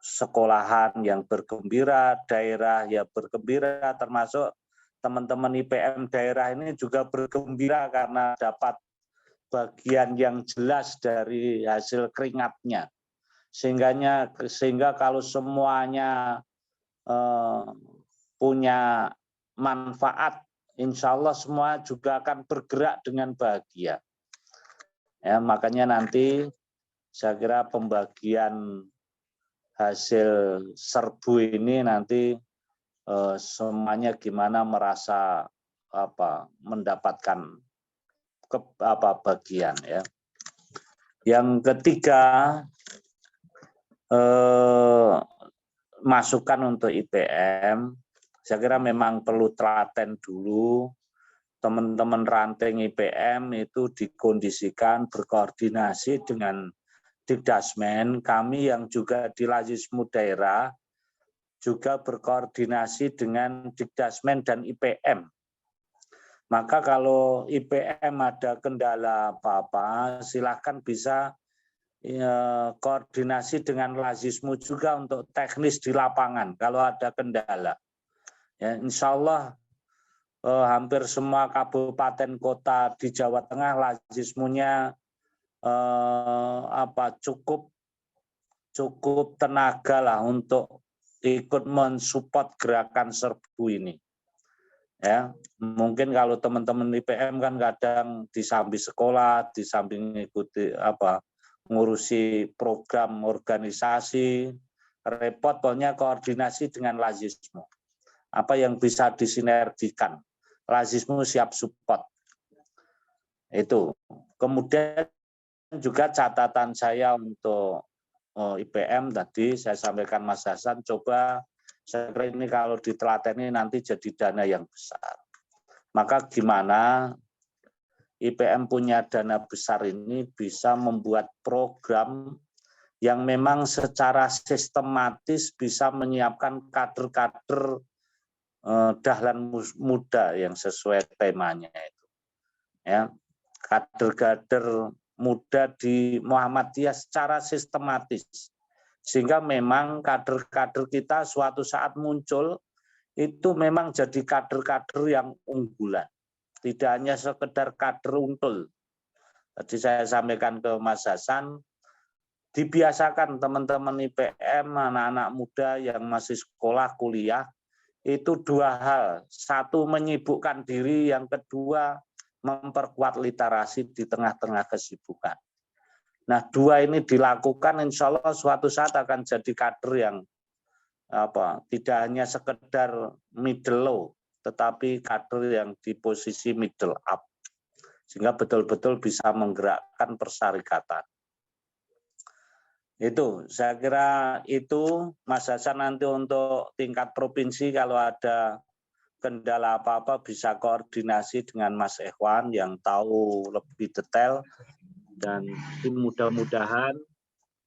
Sekolahan yang bergembira, daerah yang bergembira, termasuk teman-teman IPM daerah ini juga bergembira karena dapat bagian yang jelas dari hasil keringatnya. Sehingga kalau semuanya punya manfaat, insya Allah semua juga akan bergerak dengan bahagia. Ya, makanya nanti saya kira pembagian hasil serbu ini nanti semuanya gimana merasa mendapatkan bagian, ya. Yang ketiga, masukan untuk IPM, saya kira memang perlu telaten dulu. Teman-teman ranting IPM itu dikondisikan berkoordinasi dengan Dikdasmen, kami yang juga di Lazismu daerah juga berkoordinasi dengan Dikdasmen dan IPM. Maka kalau IPM ada kendala apa-apa, silahkan bisa koordinasi dengan Lazismu juga untuk teknis di lapangan kalau ada kendala. Ya, insya Allah hampir semua kabupaten kota di Jawa Tengah Lazismunya cukup tenaga lah untuk ikut mensupport gerakan serbu ini. Ya, mungkin kalau teman-teman IPM kan kadang di samping sekolah, di samping mengikuti ngurusi program organisasi, repot, pokoknya koordinasi dengan Lazismu. Apa yang bisa disinergikan, Lazismu siap support. Itu. Kemudian juga catatan saya untuk IPM tadi saya sampaikan Mas Hasan, coba saya kira ini kalau ditelateni nanti jadi dana yang besar. Maka gimana IPM punya dana besar ini bisa membuat program yang memang secara sistematis bisa menyiapkan kader-kader dahlan muda yang sesuai temanya itu. Ya, kader-kader muda di Muhammadiyah secara sistematis. Sehingga memang kader-kader kita suatu saat muncul, itu memang jadi kader-kader yang unggulan. tidak hanya sekedar kader untul. Tadi saya sampaikan ke Mas Hasan, dibiasakan teman-teman IPM, anak-anak muda yang masih sekolah, kuliah, itu dua hal. Satu, menyibukkan diri, yang kedua, memperkuat literasi di tengah-tengah kesibukan. Nah, dua ini dilakukan, insya Allah suatu saat akan jadi kader yang tidak hanya sekedar middle low, tetapi kader yang di posisi middle up, sehingga betul-betul bisa menggerakkan persyarikatan. Itu, saya kira itu Mas Hasan. Nanti untuk tingkat provinsi kalau ada kendala apa-apa bisa koordinasi dengan Mas Ikhwan yang tahu lebih detail, dan mudah-mudahan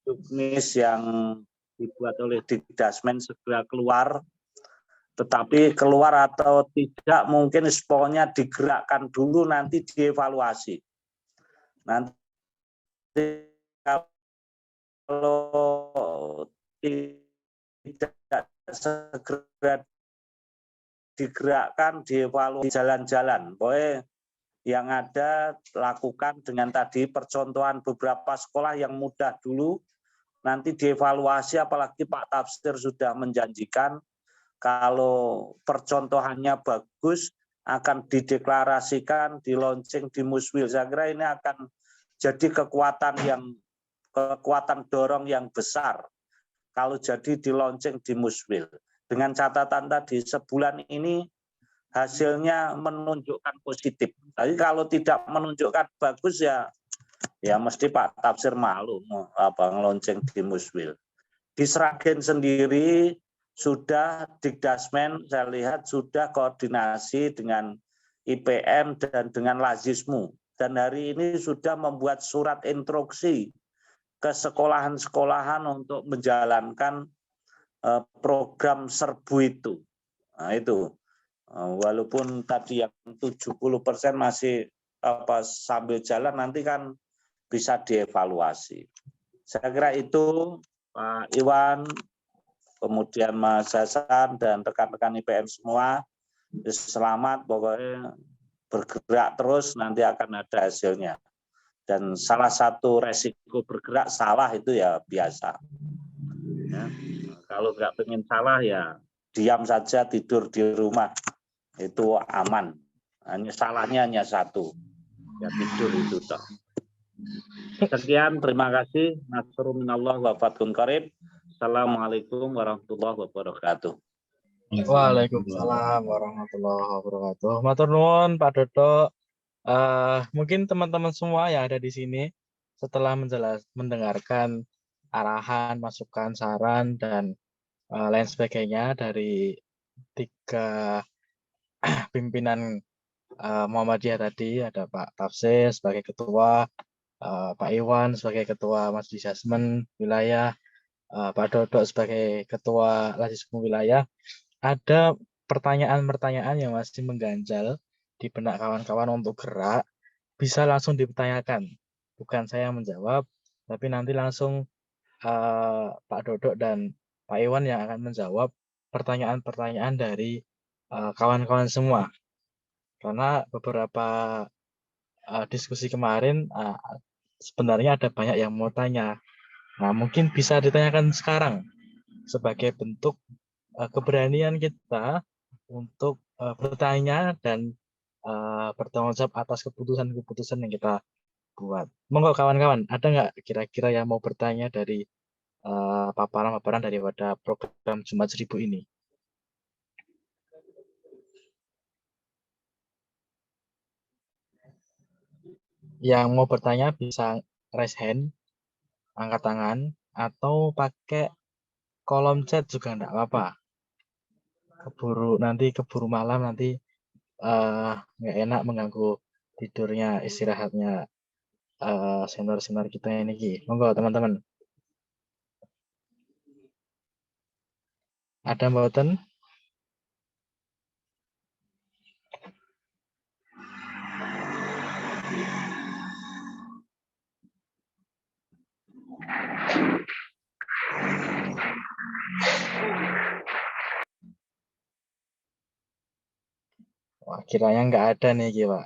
juknis yang dibuat oleh Dikdasmen segera keluar. Tetapi keluar atau tidak mungkin pokoknya digerakkan dulu, nanti dievaluasi. Nanti kalau tidak segera digerakkan, dievaluasi jalan-jalan. Pokoknya yang ada lakukan dengan tadi percontohan beberapa sekolah yang mudah dulu, nanti dievaluasi, apalagi Pak Tafsir sudah menjanjikan kalau percontohannya bagus akan dideklarasikan, di launching di Muswil. Saya kira ini akan jadi kekuatan dorong yang besar kalau jadi di launching di Muswil. Dengan catatan tadi sebulan ini hasilnya menunjukkan positif. Tapi kalau tidak menunjukkan bagus ya mesti Pak Tafsir malu ngelonceng di Muswil. Di Sragen sendiri sudah Dikdasmen, saya lihat sudah koordinasi dengan IPM dan dengan Lazismu, dan hari ini sudah membuat surat instruksi ke sekolahan-sekolahan untuk menjalankan program serbu itu. Nah itu, walaupun tadi yang 70% masih sambil jalan, nanti kan bisa dievaluasi. Saya kira itu Pak Iwan, kemudian Mas Hasan dan rekan-rekan IPM semua, selamat, pokoknya bergerak terus, nanti akan ada hasilnya. Dan salah satu resiko bergerak salah itu ya biasa. Ya, kalau nggak pengen salah ya diam saja, tidur di rumah, itu aman. Salahnya hanya satu, ya tidur itu toh. Sekian, terima kasih. Nasrun minallah wa fathun qarib. Assalamualaikum warahmatullahi wabarakatuh. Waalaikumsalam warahmatullahi wabarakatuh. Matur nuwun Pak Dodo. Mungkin teman-teman semua yang ada di sini setelah mendengarkan arahan, masukan, saran, dan lain sebagainya dari 3 pimpinan Muhammadiyah tadi, ada Pak Tafsir sebagai ketua, Pak Iwan sebagai ketua Majelis Asmen wilayah, Pak Dodo sebagai ketua Lazismu wilayah. Ada pertanyaan-pertanyaan yang masih mengganjal di benak kawan-kawan untuk gerak, bisa langsung dipertanyakan. Bukan saya yang menjawab, tapi nanti langsung Pak Dodo dan Pak Iwan yang akan menjawab pertanyaan-pertanyaan dari kawan-kawan semua. Karena beberapa diskusi kemarin sebenarnya ada banyak yang mau tanya. Nah, mungkin bisa ditanyakan sekarang sebagai bentuk keberanian kita untuk bertanya dan bertanggung jawab atas keputusan-keputusan yang kita buat. Monggo kawan-kawan, ada nggak kira-kira yang mau bertanya dari paparan-paparan daripada program Jumat Seribu ini? Yang mau bertanya bisa raise hand, angkat tangan, atau pakai kolom chat juga enggak apa-apa. Keburu malam nanti nggak enak mengganggu tidurnya, istirahatnya senior-senior kita ini. Monggo teman-teman. Ada mboten? Oke, kiranya nggak ada nih Ki, Pak.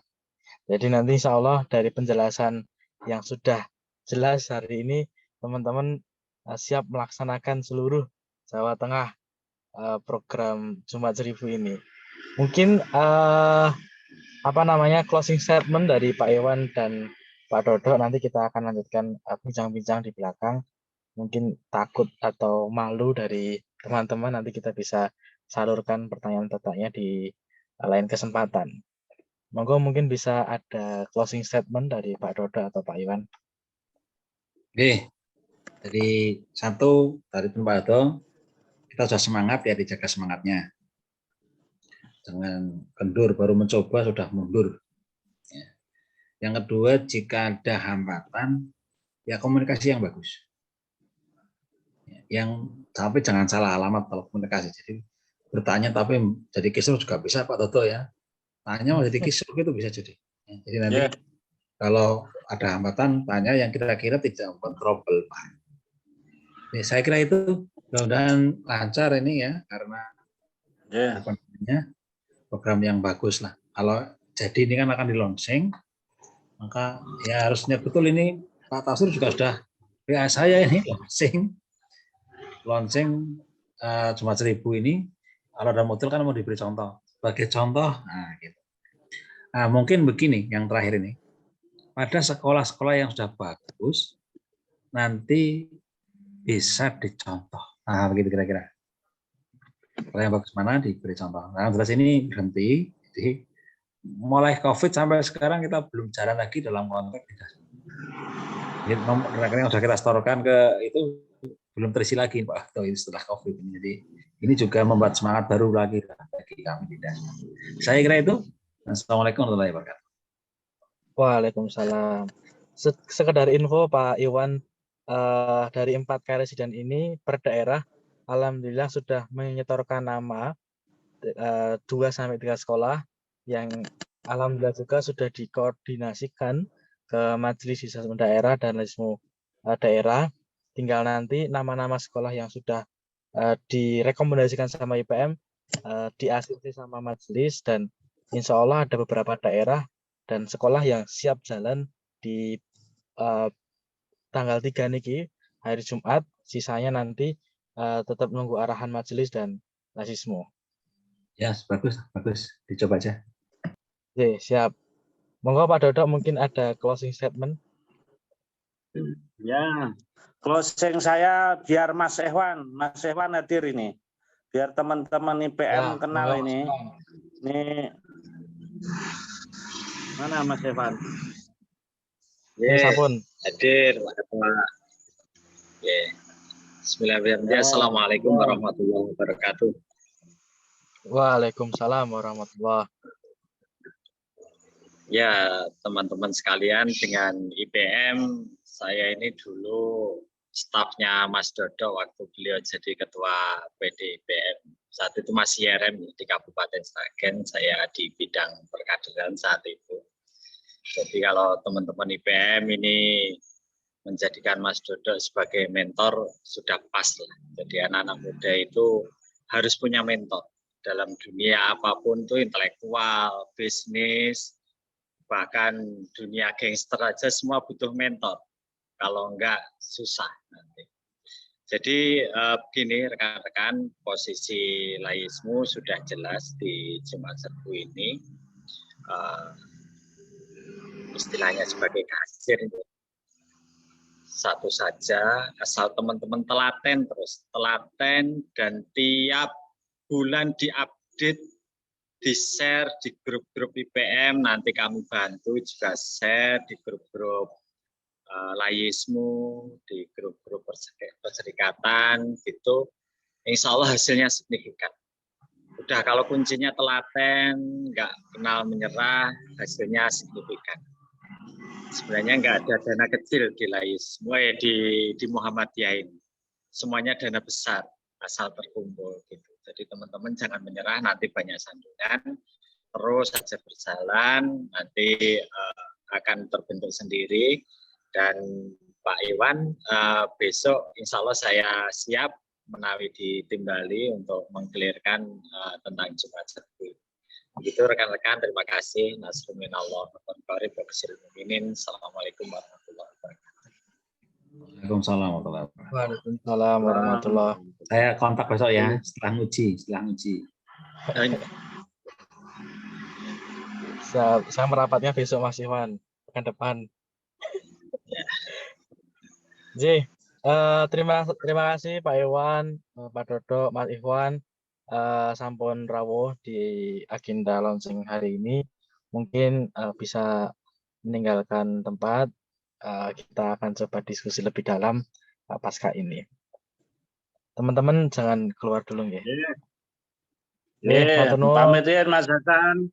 Jadi nanti insya Allah dari penjelasan yang sudah jelas hari ini, teman-teman siap melaksanakan seluruh Jawa Tengah program Jumat Seribu ini. Mungkin closing statement dari Pak Iwan dan Pak Dodo, nanti kita akan lanjutkan bincang-bincang di belakang. Mungkin takut atau malu dari teman-teman, nanti kita bisa salurkan pertanyaan-pertanyaannya di lain kesempatan. Monggo mungkin bisa ada closing statement dari Pak Dodo atau Pak Iwan. Oke, jadi satu dari Pak Dodo, kita sudah semangat ya, dijaga semangatnya. Jangan kendur, baru mencoba sudah mundur. Ya. Yang kedua, jika ada hambatan, ya komunikasi yang bagus. Yang tapi jangan salah alamat kalau komunikasi. Jadi bertanya tapi jadi kisruh juga bisa Pak Toto ya. Tanya mau jadi kisruh itu bisa jadi. Jadi nanti kalau ada hambatan tanya yang kira-kira tidak kontrol Pak. Nih, saya kira itu mudah-mudahan lancar ini ya karena apa namanya program yang bagus lah. Kalau jadi ini kan akan di launching, maka ya harusnya betul ini Pak Tasir juga sudah ya saya ini launching Jumat Seribu ini kalau ada model kan mau diberi contoh. Sebagai contoh, nah gitu. Nah, mungkin begini yang terakhir ini. Pada sekolah-sekolah yang sudah bagus nanti bisa dicontoh. Nah, begitu kira-kira. Sekolah yang bagus mana diberi contoh. Nah, jelas ini berhenti. Jadi mulai COVID sampai sekarang kita belum jalan lagi dalam konteks jadi yang sudah kita setorkan ke itu belum terisi lagi Pak atau setelah COVID ini. Jadi ini juga membuat semangat baru lagi bagi kami di dasar. Saya kira itu. Assalamualaikum warahmatullahi wabarakatuh. Waalaikumsalam. Sekedar info Pak Iwan, dari 4 residen ini per daerah, alhamdulillah sudah menyetorkan nama 2-3 sekolah yang alhamdulillah juga sudah dikoordinasikan ke majelis di daerah dan lismu daerah. Tinggal nanti nama-nama sekolah yang sudah direkomendasikan sama IPM diasisi sama majelis, dan insya Allah ada beberapa daerah dan sekolah yang siap jalan di tanggal 3 niki hari Jumat. Sisanya nanti tetap nunggu arahan majelis dan lasismu. Ya, bagus. Dicoba aja. Oke, siap. Monggo Pak Dodo mungkin ada closing statement. Ya, closing saya biar Mas Ehwan hadir ini. Biar teman-teman IPM kenal ini. Ini mana Mas Ehwan? Sabun. Hadir, Pak. Bismillahirrahmanirrahim. Assalamualaikum warahmatullahi wabarakatuh. Waalaikumsalam warahmatullahi. Ya, teman-teman sekalian, dengan IPM, saya ini dulu stafnya Mas Dodo waktu beliau jadi ketua PD IPM. Saat itu masih RM di Kabupaten Sragen, saya di bidang perkaderan saat itu. Jadi kalau teman-teman IPM ini menjadikan Mas Dodo sebagai mentor, sudah pas lah. Jadi anak-anak muda itu harus punya mentor. Dalam dunia apapun itu, intelektual, bisnis, bahkan dunia gangster aja semua butuh mentor. Kalau enggak susah nanti. Jadi begini rekan-rekan, posisi Laismu sudah jelas di Jumat Seribu ini. Istilahnya sebagai kasir itu satu saja, asal teman-teman telaten dan tiap bulan diupdate, di-share di grup-grup IPM, nanti kami bantu juga share di grup-grup Laismu, di grup-grup perserikatan gitu. Insya Allah hasilnya signifikan. Udah kalau kuncinya telaten, nggak kenal menyerah, hasilnya signifikan. Sebenarnya nggak ada dana kecil di Laismu, di Muhammadiyah ini. Semuanya dana besar, asal terkumpul gitu. Jadi teman-teman jangan menyerah, nanti banyak sandungan, terus saja berjalan, nanti akan terbentuk sendiri. Dan Pak Iwan, besok insya Allah saya siap menawi di Timbali untuk mengkelirkan tentang Jumat Seribu. Begitu rekan-rekan, terima kasih. Nasruminallah, Assalamualaikum warahmatullahi wabarakatuh. Waalaikumsalam warahmatullahi wabarakatuh. Waalaikumsalam warahmatullahi. Saya kontak besok ya, setelah nguji. Saya merapatnya besok Mas Iwan, pekan depan. Ji, terima kasih Pak Iwan, Pak Dodo, Mas Iwan, sampun rawuh di agenda launching hari ini. Mungkin bisa meninggalkan tempat, kita akan coba diskusi lebih dalam pasca ini. Teman-teman jangan keluar dulu ya. Pamitin Mas Hasan,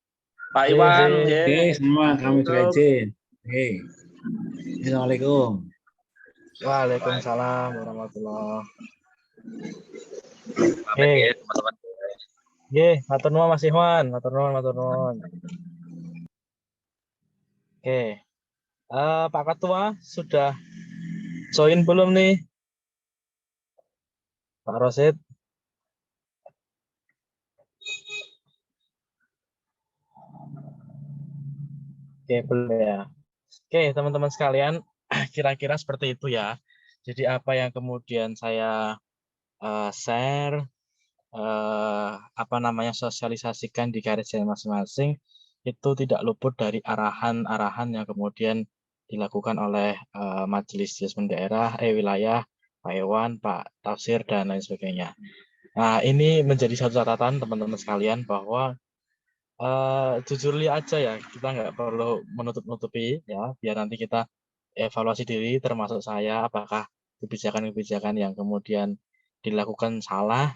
Pak Iwan. Oke, semua kami juga izin. Oke. Assalamualaikum. Waalaikumsalam warahmatullahi wabarakatuh. Pamit ya, teman-teman. Nggih, matur nuwun Mas Iwan, matur nuwun. Oke. Pak Ketua sudah join belum nih? Pak Rosid. Oke, belum ya. Oke, teman-teman sekalian, kira-kira seperti itu ya. Jadi apa yang kemudian saya share, sosialisasikan di garis masing-masing, itu tidak luput dari arahan-arahan yang kemudian dilakukan oleh Majelis Judismen Daerah, wilayah, Pak Iwan, Pak Tafsir, dan lain sebagainya. Nah, ini menjadi satu catatan teman-teman sekalian bahwa jujur aja ya, kita nggak perlu menutup-nutupi ya, biar nanti kita evaluasi diri termasuk saya, apakah kebijakan-kebijakan yang kemudian dilakukan salah,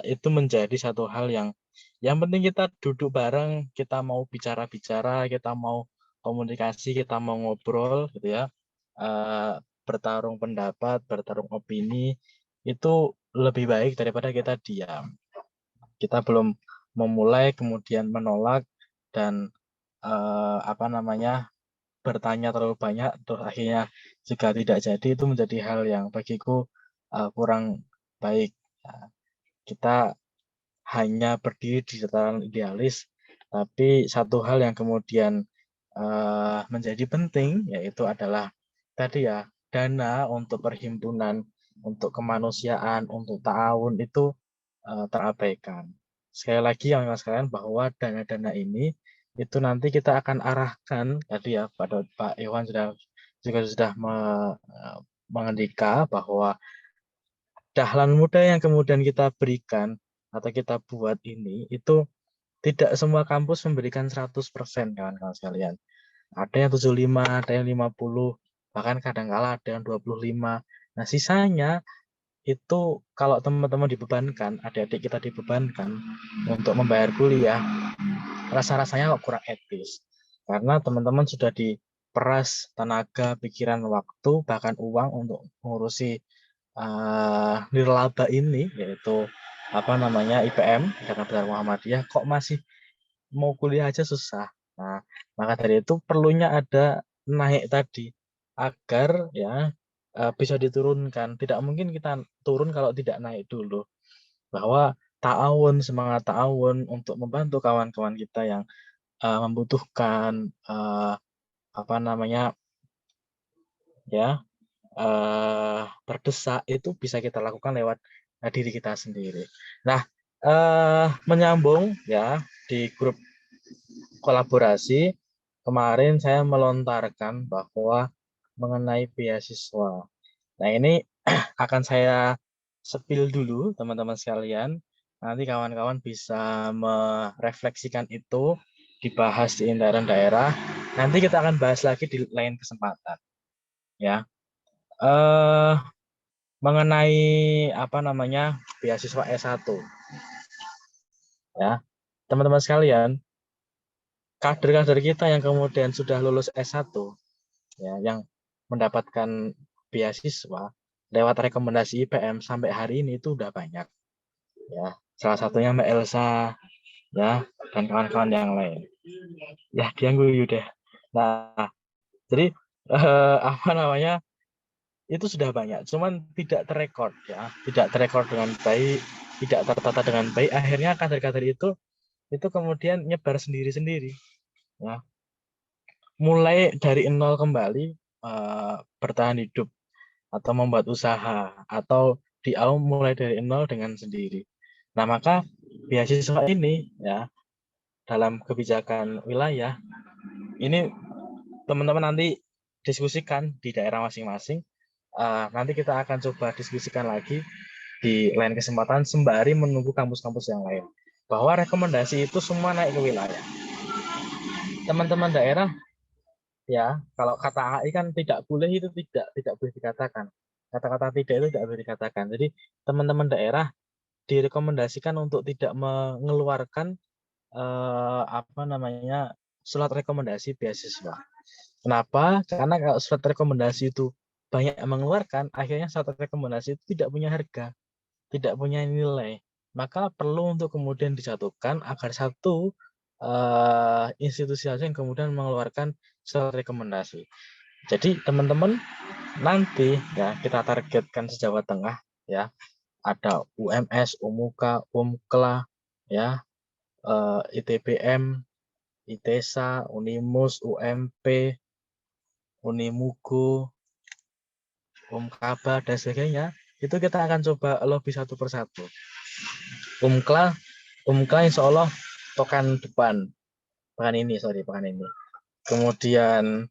itu menjadi satu hal yang penting kita duduk bareng, kita mau bicara-bicara, kita mau komunikasi, kita mau ngobrol gitu ya, bertarung pendapat, bertarung opini, itu lebih baik daripada kita diam. Kita belum memulai kemudian menolak dan bertanya terlalu banyak terus akhirnya juga tidak jadi, itu menjadi hal yang bagiku kurang baik. Kita hanya berdiri di tataran idealis, tapi satu hal yang kemudian menjadi penting yaitu adalah tadi ya, dana untuk perhimpunan, untuk kemanusiaan, untuk ta'awun itu terabaikan. Sekali lagi yang sekalian bahwa dana-dana ini itu nanti kita akan arahkan tadi ya, Pak Iwan sudah mengendika bahwa dahlan muda yang kemudian kita berikan atau kita buat ini itu tidak semua kampus memberikan 100% kawan-kawan sekalian. Ada yang 75, ada yang 50, bahkan kadang-kala ada yang 25. Nah, sisanya itu kalau teman-teman dibebankan, adik-adik kita dibebankan untuk membayar kuliah, rasa-rasanya kok kurang etis. Karena teman-teman sudah diperas tenaga, pikiran, waktu, bahkan uang untuk mengurusi nirlaba ini, yaitu IPM, Ikatan Pelajar Muhammadiyah, kok masih mau kuliah aja susah. Nah, maka dari itu perlunya ada naik tadi, agar ya bisa diturunkan. Tidak mungkin kita turun kalau tidak naik dulu. Bahwa ta'awun, semangat ta'awun untuk membantu kawan-kawan kita yang membutuhkan terdesak, itu bisa kita lakukan lewat diri kita sendiri. Nah, menyambung ya, di grup kolaborasi kemarin saya melontarkan bahwa mengenai beasiswa. Nah, ini akan saya spill dulu teman-teman sekalian. Nanti kawan-kawan bisa merefleksikan itu, dibahas di intern daerah. Nanti kita akan bahas lagi di lain kesempatan. Ya. Mengenai beasiswa S1. Ya. Teman-teman sekalian, kader-kader kita yang kemudian sudah lulus S1 ya, yang mendapatkan beasiswa lewat rekomendasi IPM sampai hari ini itu udah banyak. Ya, salah satunya Mbak Elsa ya, dan kawan-kawan yang lain. Ya, dia guyu deh. Nah, jadi itu sudah banyak, cuman tidak terekord ya, tidak terekord dengan baik, tidak tertata dengan baik. Akhirnya kader-kader itu itu kemudian nyebar sendiri-sendiri, ya. Mulai dari nol kembali bertahan hidup atau membuat usaha atau di awal mulai dari nol dengan sendiri. Nah, maka beasiswa ini ya dalam kebijakan wilayah ini teman-teman nanti diskusikan di daerah masing-masing. Nanti kita akan coba diskusikan lagi di lain kesempatan sembari menunggu kampus-kampus yang lain. Bahwa rekomendasi itu semua naik ke wilayah. Teman-teman daerah ya, kalau kata AI kan tidak boleh itu tidak boleh dikatakan. Kata-kata tidak itu tidak boleh dikatakan. Jadi teman-teman daerah direkomendasikan untuk tidak mengeluarkan apa namanya surat rekomendasi beasiswa. Kenapa? Karena kalau surat rekomendasi itu banyak mengeluarkan, akhirnya surat rekomendasi itu tidak punya harga, tidak punya nilai. Maka perlu untuk kemudian disatukan agar satu institusi saja yang kemudian mengeluarkan surat rekomendasi. Jadi teman-teman nanti ya kita targetkan se-Jawa Tengah ya, ada UMS, UMUKA, UMKLA ya, ITBM, ITESA, Unimus, UMP, Unimugo, UMKABA dan sebagainya. Itu kita akan coba lobby satu persatu. UMKLA insya Allah pekan depan, pekan ini. Kemudian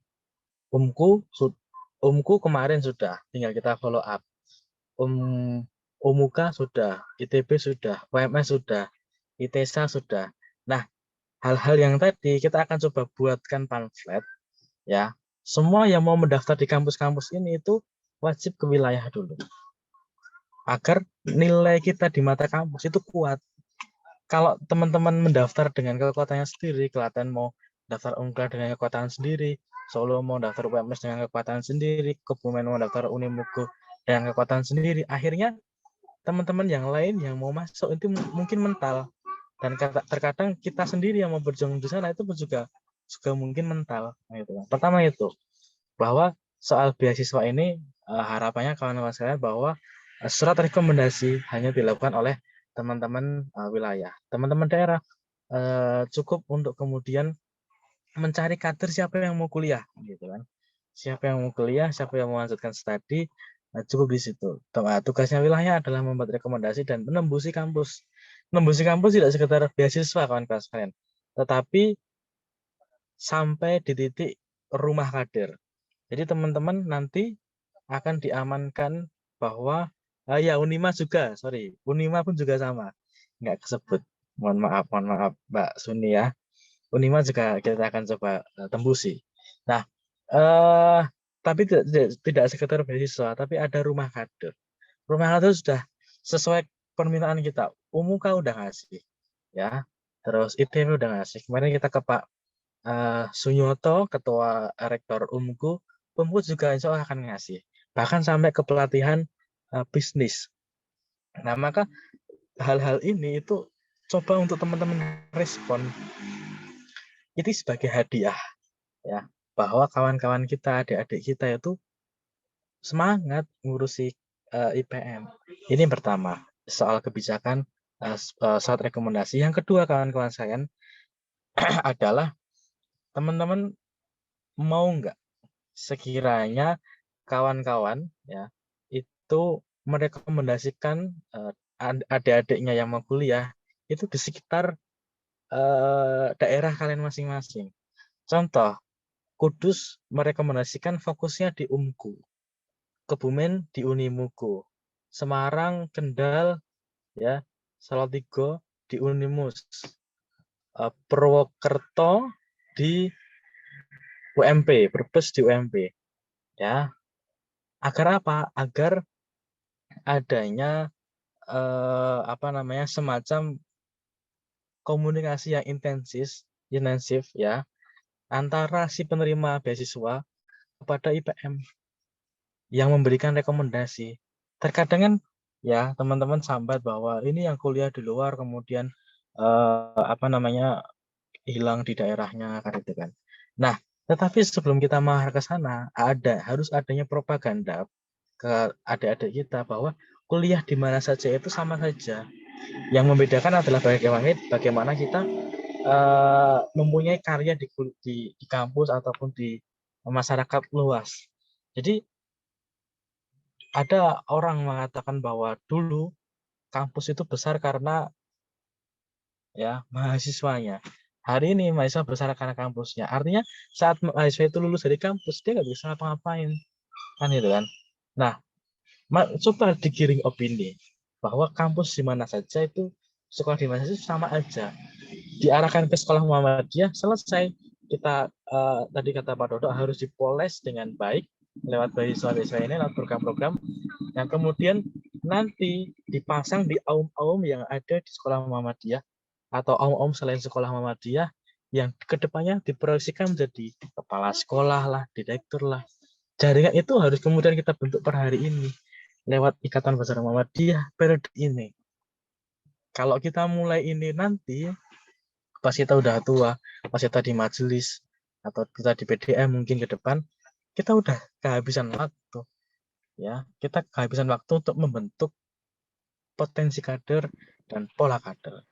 UMKU kemarin sudah, tinggal kita follow up. UMUKA sudah, ITB sudah, UMS sudah, ITESA sudah. Nah, hal-hal yang tadi kita akan coba buatkan pamflet ya. Semua yang mau mendaftar di kampus-kampus ini itu wajib ke wilayah dulu. Agar nilai kita di mata kampus itu kuat. Kalau teman-teman mendaftar dengan kekuatannya sendiri, Klaten mau daftar UNKLA dengan kekuatan sendiri, Solo mau daftar UMS dengan kekuatan sendiri, Kebumen mau daftar Unimugo dengan kekuatan sendiri, akhirnya teman-teman yang lain yang mau masuk itu mungkin mental. Dan terkadang kita sendiri yang mau berjuang di sana itu pun juga mungkin mental. Gitu. Pertama itu, bahwa soal beasiswa ini harapannya kawan-kawan sekalian bahwa surat rekomendasi hanya dilakukan oleh teman-teman wilayah. Teman-teman daerah cukup untuk kemudian mencari kader siapa yang mau kuliah, gitu kan? Siapa yang mau kuliah, siapa yang mau melanjutkan studi, cukup di situ. Tugasnya wilayah adalah membuat rekomendasi dan menembusi kampus. Menembusi kampus tidak sekedar beasiswa kawan-kawan sekalian, tetapi sampai di titik rumah kader. Jadi teman-teman nanti akan diamankan bahwa ya Unima juga, Unima pun juga sama, nggak kesebut. Mohon maaf Mbak Suni ya. Unima juga kita akan coba tembusi. Nah, tapi tidak sekedar beasiswa, tapi ada rumah kader. Rumah kader sudah sesuai permintaan kita. UMUKA udah ngasih, ya. Terus ITB udah ngasih. Kemarin kita ke Pak Sunyoto, Ketua Rektor UMKU juga insya Allah akan ngasih. Bahkan sampai ke pelatihan bisnis. Nah, maka hal-hal ini itu coba untuk teman-teman respon. Itu sebagai hadiah ya, bahwa kawan-kawan kita, adik-adik kita itu semangat ngurusi IPM. Ini pertama, soal kebijakan surat rekomendasi. Yang kedua kawan-kawan sekalian adalah teman-teman mau nggak sekiranya kawan-kawan ya itu merekomendasikan adik-adiknya yang mau kuliah itu di sekitar daerah kalian masing-masing. Contoh, Kudus merekomendasikan fokusnya di UMKU, Kebumen di Unimugo, Semarang, Kendal, ya, Salatiga di Unimus, Purwokerto di UMP, Brebes di UMP, ya. Agar apa? Agar adanya semacam komunikasi yang intensif ya antara si penerima beasiswa kepada IPM yang memberikan rekomendasi. Terkadang kan ya teman-teman sambat bahwa ini yang kuliah di luar kemudian hilang di daerahnya kan itu kan. Nah, tetapi sebelum kita mengarah ke sana harus adanya propaganda ke adik-adik kita bahwa kuliah di mana saja itu sama saja. Yang membedakan adalah bagaimana kita mempunyai karya di kampus ataupun di masyarakat luas. Jadi ada orang mengatakan bahwa dulu kampus itu besar karena ya mahasiswanya. Hari ini mahasiswa besar karena kampusnya. Artinya saat mahasiswa itu lulus dari kampus, dia nggak bisa ngapa-ngapain, kan gitu kan. Nah, coba digiring opini bahwa kampus di mana saja itu, sekolah di mana saja sama aja. Diarahkan ke sekolah Muhammadiyah, selesai. Kita tadi kata Pak Dodo harus dipoles dengan baik lewat beasiswa ini, lewat program-program yang kemudian nanti dipasang di aum-aum yang ada di sekolah Muhammadiyah atau aum-aum selain sekolah Muhammadiyah yang kedepannya diproyeksikan menjadi kepala sekolah lah, direktur lah. Jaringan itu harus kemudian kita bentuk per hari ini lewat Ikatan Besar Muhammadiyah periode ini. Kalau kita mulai ini nanti, pas kita udah tua, pas kita di majelis atau kita di PDM mungkin ke depan, kita udah kehabisan waktu. Ya, kita kehabisan waktu untuk membentuk potensi kader dan pola kader.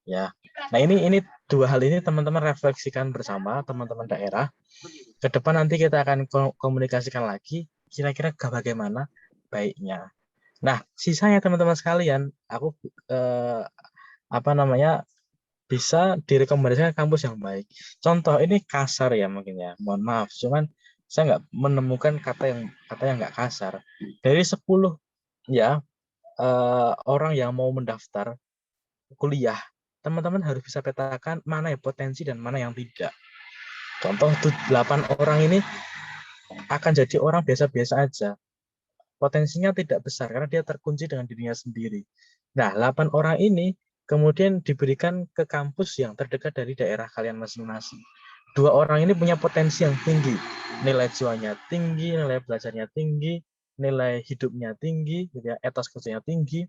Ya, nah ini dua hal ini teman-teman refleksikan bersama teman-teman daerah. Ke depan nanti kita akan komunikasikan lagi kira-kira bagaimana baiknya. Nah, sisanya teman-teman sekalian, aku bisa direkomendasikan kampus yang baik. Contoh ini kasar ya mungkin ya, mohon maaf. Cuman saya nggak menemukan kata yang nggak kasar. Dari 10 ya orang yang mau mendaftar kuliah, teman-teman harus bisa petakan mana yang potensi dan mana yang tidak. Contoh 8 orang ini akan jadi orang biasa-biasa aja. Potensinya tidak besar karena dia terkunci dengan dirinya sendiri. Nah, 8 orang ini kemudian diberikan ke kampus yang terdekat dari daerah kalian masing-masing. 2 orang ini punya potensi yang tinggi. Nilai jiwanya tinggi, nilai belajarnya tinggi, nilai hidupnya tinggi, etos kerjanya tinggi.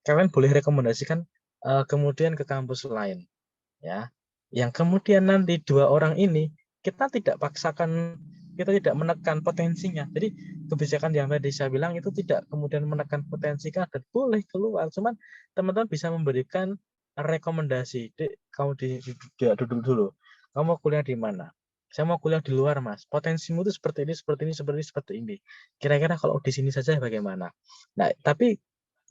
Kalian boleh rekomendasikan kemudian ke kampus lain. Ya, yang kemudian nanti 2 orang ini kita tidak paksakan, kita tidak menekan potensinya. Jadi kebijakan yang tadi saya bilang itu tidak kemudian menekan potensi kader, boleh keluar. Cuman teman-teman bisa memberikan rekomendasi. Dek, kamu duduk dulu. Kamu mau kuliah di mana? Saya mau kuliah di luar, Mas. Potensimu itu seperti ini, seperti ini, seperti ini, seperti ini. Kira-kira kalau di sini saja bagaimana? Nah, tapi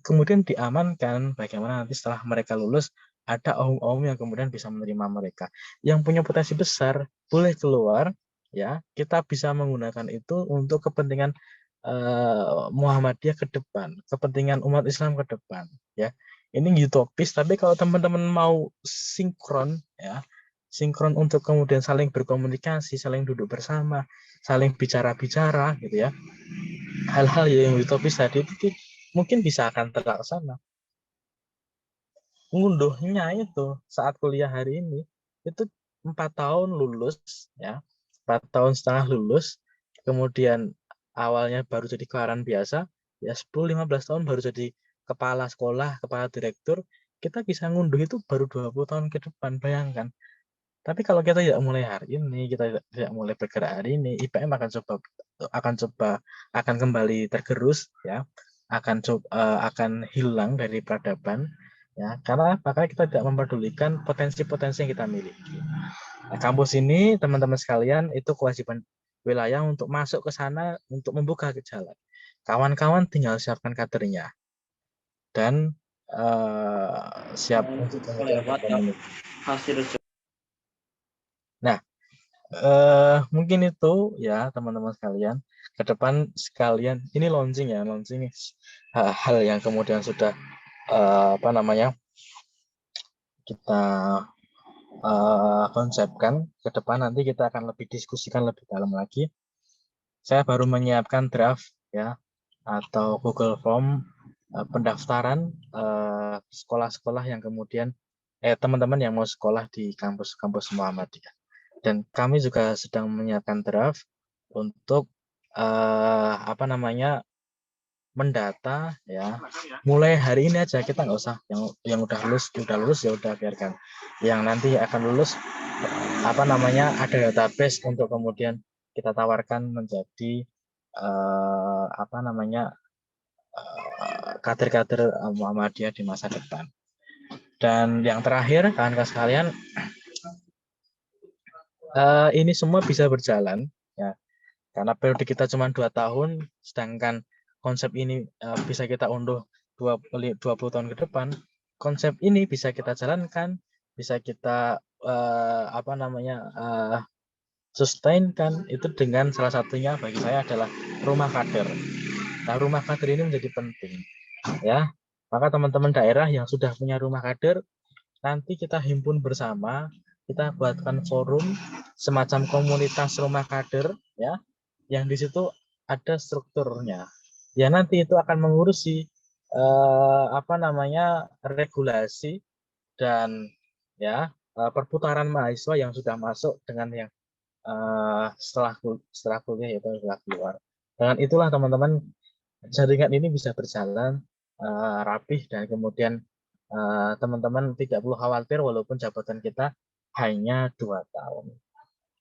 kemudian diamankan bagaimana nanti setelah mereka lulus ada aum-aum yang kemudian bisa menerima mereka. Yang punya potensi besar boleh keluar, ya. Kita bisa menggunakan itu untuk kepentingan Muhammadiyah ke depan, kepentingan umat Islam ke depan, ya. Ini utopis, tapi kalau teman-teman mau sinkron, ya, sinkron untuk kemudian saling berkomunikasi, saling duduk bersama, saling bicara-bicara, gitu ya. Hal-hal yang utopis tadi itu mungkin bisa akan terlaksana. Ngunduhnya itu saat kuliah hari ini itu 4 tahun lulus, ya, 4,5 tahun lulus, kemudian awalnya baru jadi karyawan biasa, ya 10-15 tahun baru jadi kepala sekolah, kepala direktur, kita bisa ngunduh itu baru 20 tahun ke depan, bayangkan. Tapi kalau kita tidak mulai hari ini, kita tidak mulai bergerak hari ini, IPM akan kembali tergerus, ya, akan hilang dari peradaban, ya, karena kita tidak mempedulikan potensi-potensi yang kita miliki. Nah, kampus ini teman-teman sekalian itu kewajiban wilayah untuk masuk ke sana untuk membuka jalan. Kawan-kawan tinggal siapkan kadernya dan siap untuk kemudian berkomunikasi. Nah, mungkin itu ya teman-teman sekalian. Ke depan sekalian ini launching hal yang kemudian sudah kita konsepkan. Ke depan nanti kita akan lebih diskusikan lebih dalam lagi. Saya baru menyiapkan draft ya atau Google Form pendaftaran sekolah-sekolah yang kemudian teman-teman yang mau sekolah di kampus-kampus Muhammadiyah. Dan kami juga sedang menyiapkan draft untuk mendata ya. Mulai hari ini aja, kita nggak usah yang udah lulus ya udah biarkan. Yang nanti akan lulus ada database untuk kemudian kita tawarkan menjadi kader-kader Muhammadiyah di masa depan. Dan yang terakhir, kawan-kawan sekalian, ini semua bisa berjalan, ya, karena periode kita cuma 2 tahun, sedangkan konsep ini bisa kita unduh 20 tahun ke depan. Konsep ini bisa kita jalankan, bisa kita sustain kan, itu dengan salah satunya bagi saya adalah rumah kader. Nah, rumah kader ini menjadi penting, ya. Maka teman-teman daerah yang sudah punya rumah kader, nanti kita himpun bersama, kita buatkan forum semacam komunitas rumah kader, ya, yang di situ ada strukturnya. Ya, nanti itu akan mengurusi regulasi dan ya perputaran mahasiswa yang sudah masuk dengan yang setelah kuliah yaitu setelah keluar. Dengan itulah teman-teman jaringan ini bisa berjalan rapih dan kemudian teman-teman tidak perlu khawatir walaupun jabatan kita hanya 2 tahun.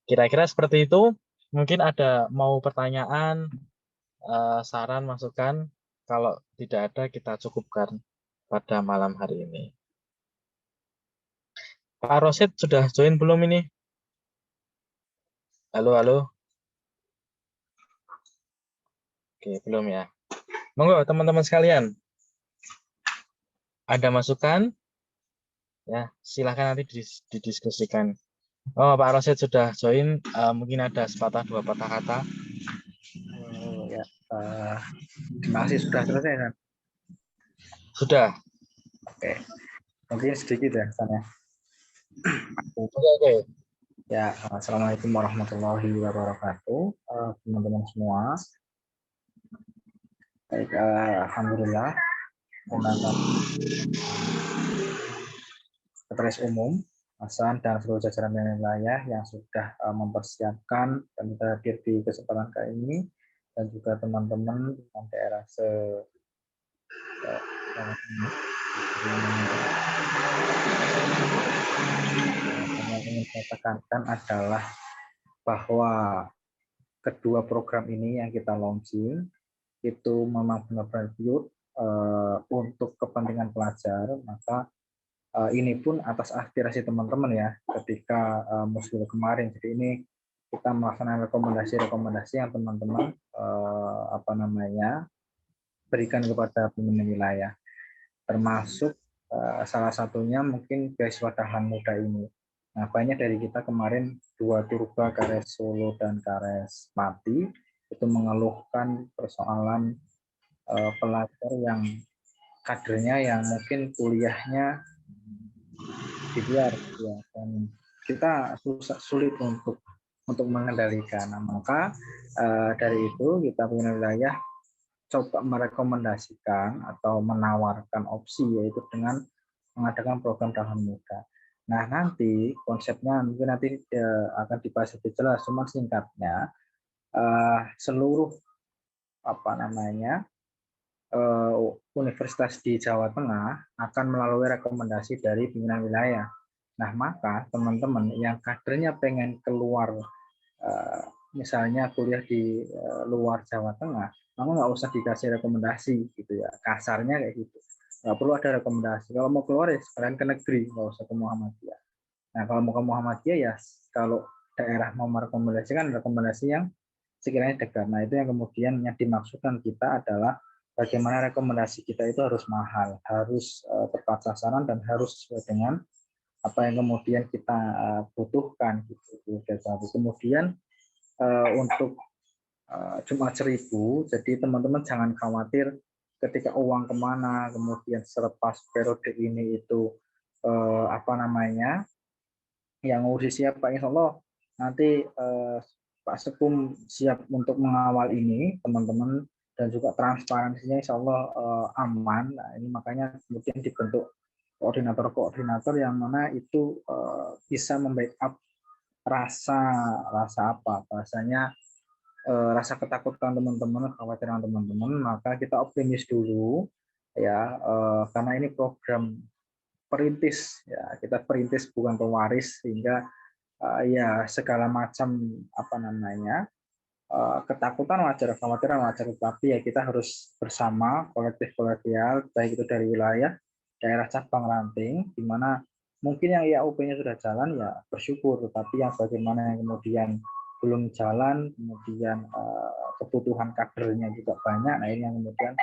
Kira-kira seperti itu. Mungkin ada mau pertanyaan, saran, masukan. Kalau tidak ada, kita cukupkan pada malam hari ini. Pak Rosid sudah join belum ini? Halo, halo. Oke, belum ya. Monggo teman-teman sekalian. Ada masukan? Ya, silakan nanti didiskusikan. Oh, Pak Rosid sudah join. Mungkin ada sepatah dua patah kata. Ya, terima kasih sudah selesai kan? Sudah. Oke, mungkin sedikit ya sana. Oke. Ya, assalamualaikum warahmatullahi wabarakatuh, teman-teman semua. Baik, alhamdulillah. Menangkan Sekretaris Umum Hasan dan seluruh jajaran wilayah yang sudah mempersiapkan dan hadir di kesempatan kali ini, dan juga teman-teman daerah yang ingin saya tekankan adalah bahwa kedua program ini yang kita launching itu memang benar-benar pure untuk kepentingan pelajar. Maka ini pun atas aspirasi teman-teman ya ketika muskil kemarin. Jadi ini kita melaksanakan rekomendasi-rekomendasi yang teman-teman berikan kepada pimpinan wilayah, termasuk salah satunya mungkin beasiswa tahan muda ini. Nah, banyak dari kita kemarin 2 turba Kares Solo dan Kares Pati itu mengeluhkan persoalan pelajar yang kadernya yang mungkin kuliahnya di luar, ya, dan kita sulit untuk mengendalikan. Nah, maka dari itu kita punya wilayah coba merekomendasikan atau menawarkan opsi yaitu dengan mengadakan program tahan muda. Nah, nanti konsepnya mungkin nanti akan dibahas lebih jelas, cuma singkatnya seluruh universitas di Jawa Tengah akan melalui rekomendasi dari pimpinan wilayah. Nah, maka teman-teman yang kadernya pengen keluar, misalnya kuliah di luar Jawa Tengah, maka nggak usah dikasih rekomendasi gitu ya, kasarnya kayak gitu. Nggak perlu ada rekomendasi. Kalau mau keluar ya sekalian ke negeri, nggak usah ke Muhammadiyah. Nah, kalau mau ke Muhammadiyah ya kalau daerah mau merekomendasikan rekomendasi yang sekiranya dekat. Nah, itu yang kemudian yang dimaksudkan kita adalah bagaimana rekomendasi kita itu harus mahal, harus tepat sasaran, dan harus sesuai dengan apa yang kemudian kita butuhkan gitu. Kemudian untuk Jumat 1000, jadi teman-teman jangan khawatir ketika uang kemana, kemudian selepas periode ini itu yang ngurusi siapa. Insya Allah nanti Pak Sekum siap untuk mengawal ini teman-teman, dan juga transparansinya insya Allah aman. Nah, ini makanya kemudian dibentuk koordinator-koordinator yang mana itu bisa membackup rasa ketakutan teman-teman, kekhawatiran teman-teman. Maka kita optimis dulu ya, karena ini program perintis ya, kita perintis bukan pewaris, sehingga ya segala macam ketakutan wajar, kekhawatiran wajar, tetapi ya kita harus bersama kolektif kolegial, baik itu dari wilayah daerah cabang ranting, di mana mungkin yang IAUP-nya sudah jalan ya bersyukur, tetapi yang bagaimana yang kemudian belum jalan, kemudian kebutuhan kadernya juga banyak, nah ini yang kemudian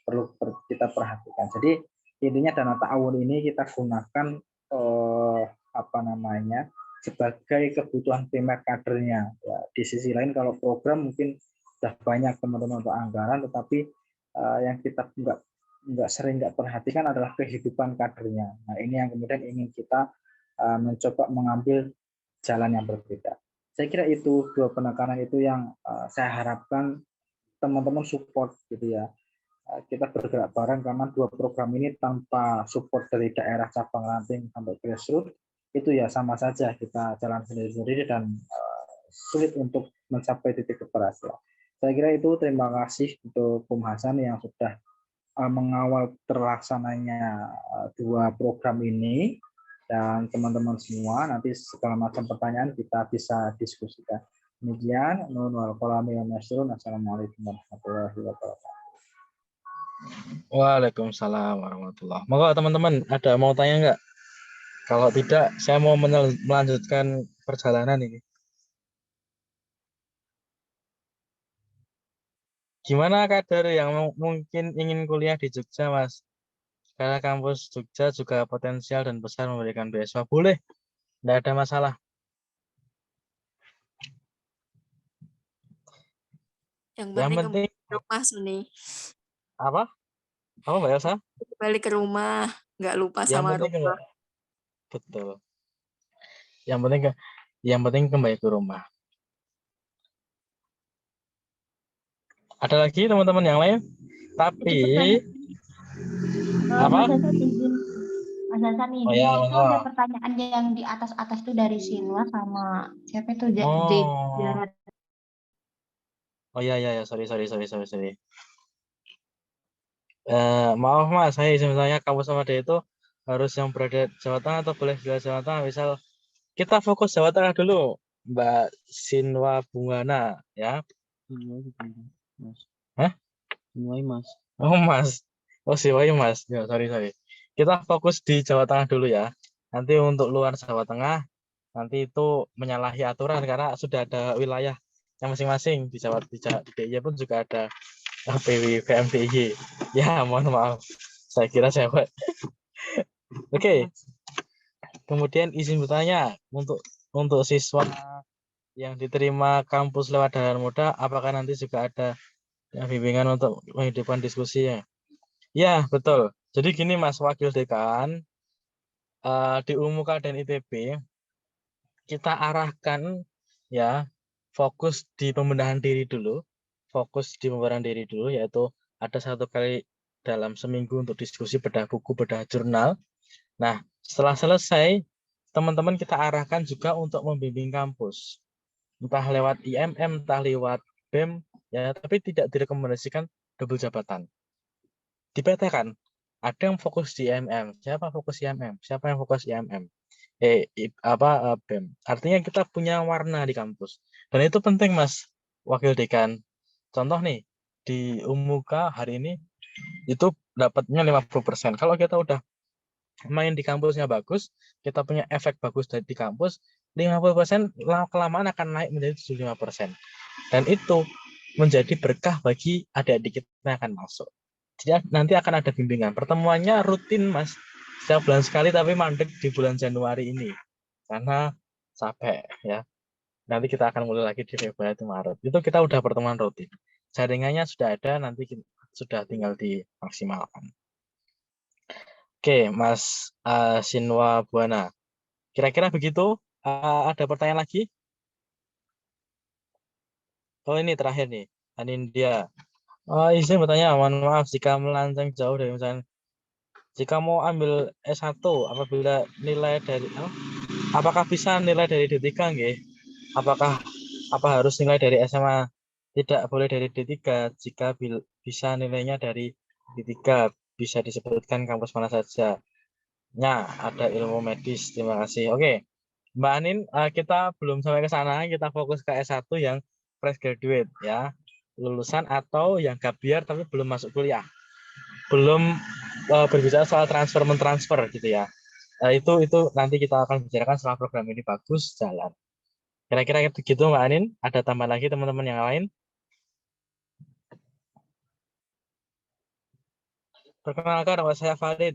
perlu kita perhatikan. Jadi intinya dana ta'awun ini kita gunakan sebagai kebutuhan primer kadernya. Ya, di sisi lain kalau program mungkin sudah banyak teman-teman untuk anggaran, tetapi yang kita nggak perhatikan adalah kehidupan kadernya. Nah ini yang kemudian ingin kita mencoba mengambil jalan yang berbeda. Saya kira itu dua penekanan itu yang saya harapkan teman-teman support gitu ya. Kita bergerak bareng karena dua program ini tanpa support dari daerah cabang ranting sampai grassroots itu ya sama saja kita jalan sendiri-sendiri dan sulit untuk mencapai titik keberhasilan. Saya kira itu. Terima kasih untuk Bung Hasan yang sudah mengawal terlaksananya dua program ini, dan teman-teman semua nanti segala macam pertanyaan kita bisa diskusikan. Demikian, Assalamualaikum warahmatullahi wabarakatuh. Waalaikumsalam warahmatullahi wabarakatuh. Monggo teman-teman, ada mau tanya nggak? Kalau tidak, saya mau melanjutkan perjalanan ini. Gimana kader yang mungkin ingin kuliah di Jogja, Mas? Karena kampus Jogja juga potensial dan besar memberikan beasiswa. Boleh, tidak ada masalah. Yang Yang penting penting ke rumah Suni. apa? Apa Mbak Elsa? Balik ke rumah, nggak lupa Yang sama penting rumah. betul. Yang penting kembali ke rumah. Ada lagi teman-teman yang lain? Tapi apa? Mas Hasan Oh ini ya, itu ada pertanyaan yang di atas itu dari Sinwa sama siapa itu Jarod. Oh ya, sorry. Maaf Mas, saya izin bertanya, kampus Muhammadiyah itu harus yang berada di Jawa Tengah atau boleh di Jawa Tengah? Misal kita fokus Jawa Tengah dulu, Mbak Sinwa Bungana, ya. Hah? Sinwai Mas. Oh Mas, oh Sinwai Mas, ya sorry. Kita fokus di Jawa Tengah dulu ya. Nanti untuk luar Jawa Tengah, nanti itu menyalahi aturan karena sudah ada wilayah yang masing-masing di Jawa DIY pun juga ada PW PMDIY. Ya mohon maaf, saya kira saya Oke. Kemudian izin bertanya untuk siswa yang diterima kampus lewat dalan muda, apakah nanti juga ada bimbingan untuk menghidupkan diskusinya? Ya betul. Jadi gini Mas Wakil Dekan, di UMUKA dan ITB kita arahkan ya fokus di pembenahan diri dulu, yaitu ada 1 kali dalam seminggu untuk diskusi bedah buku, bedah jurnal. Nah, setelah selesai, teman-teman kita arahkan juga untuk membimbing kampus. Entah lewat IMM, entah lewat BEM, ya, tapi tidak direkomendasikan double jabatan. Dipetakan, ada yang fokus di IMM, siapa fokus IMM, siapa yang fokus IMM. BEM. Artinya kita punya warna di kampus. Dan itu penting, Mas Wakil Dekan. Contoh nih, di UMUKA hari ini itu dapatnya 50%. Kalau kita udah main di kampusnya bagus, kita punya efek bagus di kampus, 50% kelamaan akan naik menjadi 75%. Dan itu menjadi berkah bagi adik-adik kita yang akan masuk. Jadi nanti akan ada bimbingan. Pertemuannya rutin, Mas. Setiap bulan sekali, tapi mandek di bulan Januari ini. Karena capek, ya. Nanti kita akan mulai lagi di Februari atau Maret. Itu kita udah pertemuan rutin. Jaringannya sudah ada, nanti sudah tinggal dimaksimalkan. Oke, Mas Sinwa Buana. Kira-kira begitu. Ada pertanyaan lagi? Oh ini terakhir nih, Anindya. Izin bertanya, mohon maaf jika melanceng jauh dari misalnya, jika mau ambil S1, apabila nilai dari apakah bisa nilai dari D3 nggih? Apakah harus nilai dari SMA? Tidak boleh dari D3. Jika bisa nilainya dari D3, bisa disebutkan kampus mana saja. Ya, ada ilmu medis. Terima kasih. Oke. Mbak Anin, kita belum sampai ke sana. Kita fokus ke S1 yang fresh graduate ya. Lulusan atau yang gap year tapi belum masuk kuliah. Belum berbicara soal transfer gitu ya. Itu nanti kita akan bicarakan setelah program ini bagus jalan. Kira-kira gitu Mbak Anin. Ada tambah lagi teman-teman yang lain? Perkenalkan, nama saya Farid.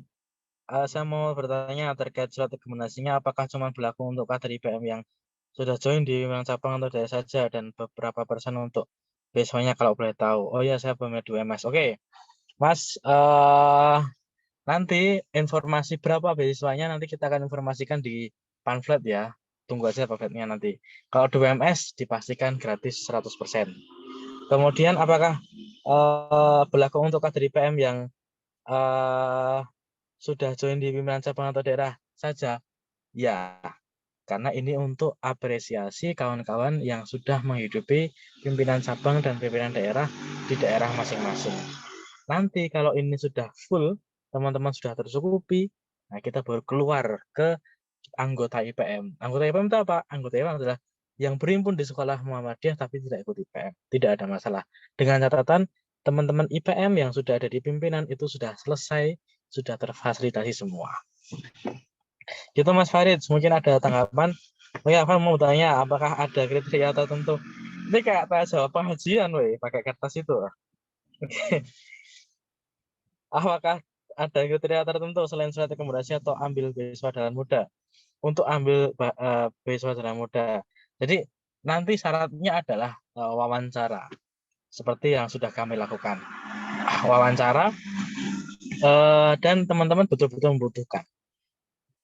Saya mau bertanya terkait surat rekomendasinya, apakah cuma berlaku untuk kader IPM yang sudah join di pimpinan cabang atau daerah saja, dan beberapa persen untuk beasiswanya kalau boleh tahu. Oh ya, saya pemilik UMS. Oke, Mas, nanti informasi berapa beasiswanya nanti kita akan informasikan di pamflet ya. Tunggu aja pamfletnya nanti. Kalau di UMS dipastikan gratis 100%. Kemudian apakah berlaku untuk kader IPM yang sudah join di pimpinan cabang atau daerah saja? Ya, karena ini untuk apresiasi kawan-kawan yang sudah menghidupi pimpinan cabang dan pimpinan daerah di daerah masing-masing. Nanti kalau ini sudah full, teman-teman sudah tercukupi, nah kita baru keluar ke anggota IPM. Anggota IPM itu apa? Anggota IPM adalah yang berhimpun di sekolah Muhammadiyah tapi tidak ikut IPM. Tidak ada masalah. Dengan catatan teman-teman IPM yang sudah ada di pimpinan itu sudah selesai, sudah terfasilitasi semua. Gitu Mas Farid, mungkin ada tanggapan. Oh ya, aku mau tanya, apakah ada kriteria tertentu? Ini kayak tanya jawab pengajian, weh, pakai kertas itu. Apakah ada kriteria tertentu selain surat rekomendasi atau ambil beasiswa jalan muda? Untuk ambil beasiswa jalan muda. Jadi nanti syaratnya adalah wawancara, seperti yang sudah kami lakukan. Wawancara dan teman-teman betul-betul membutuhkan.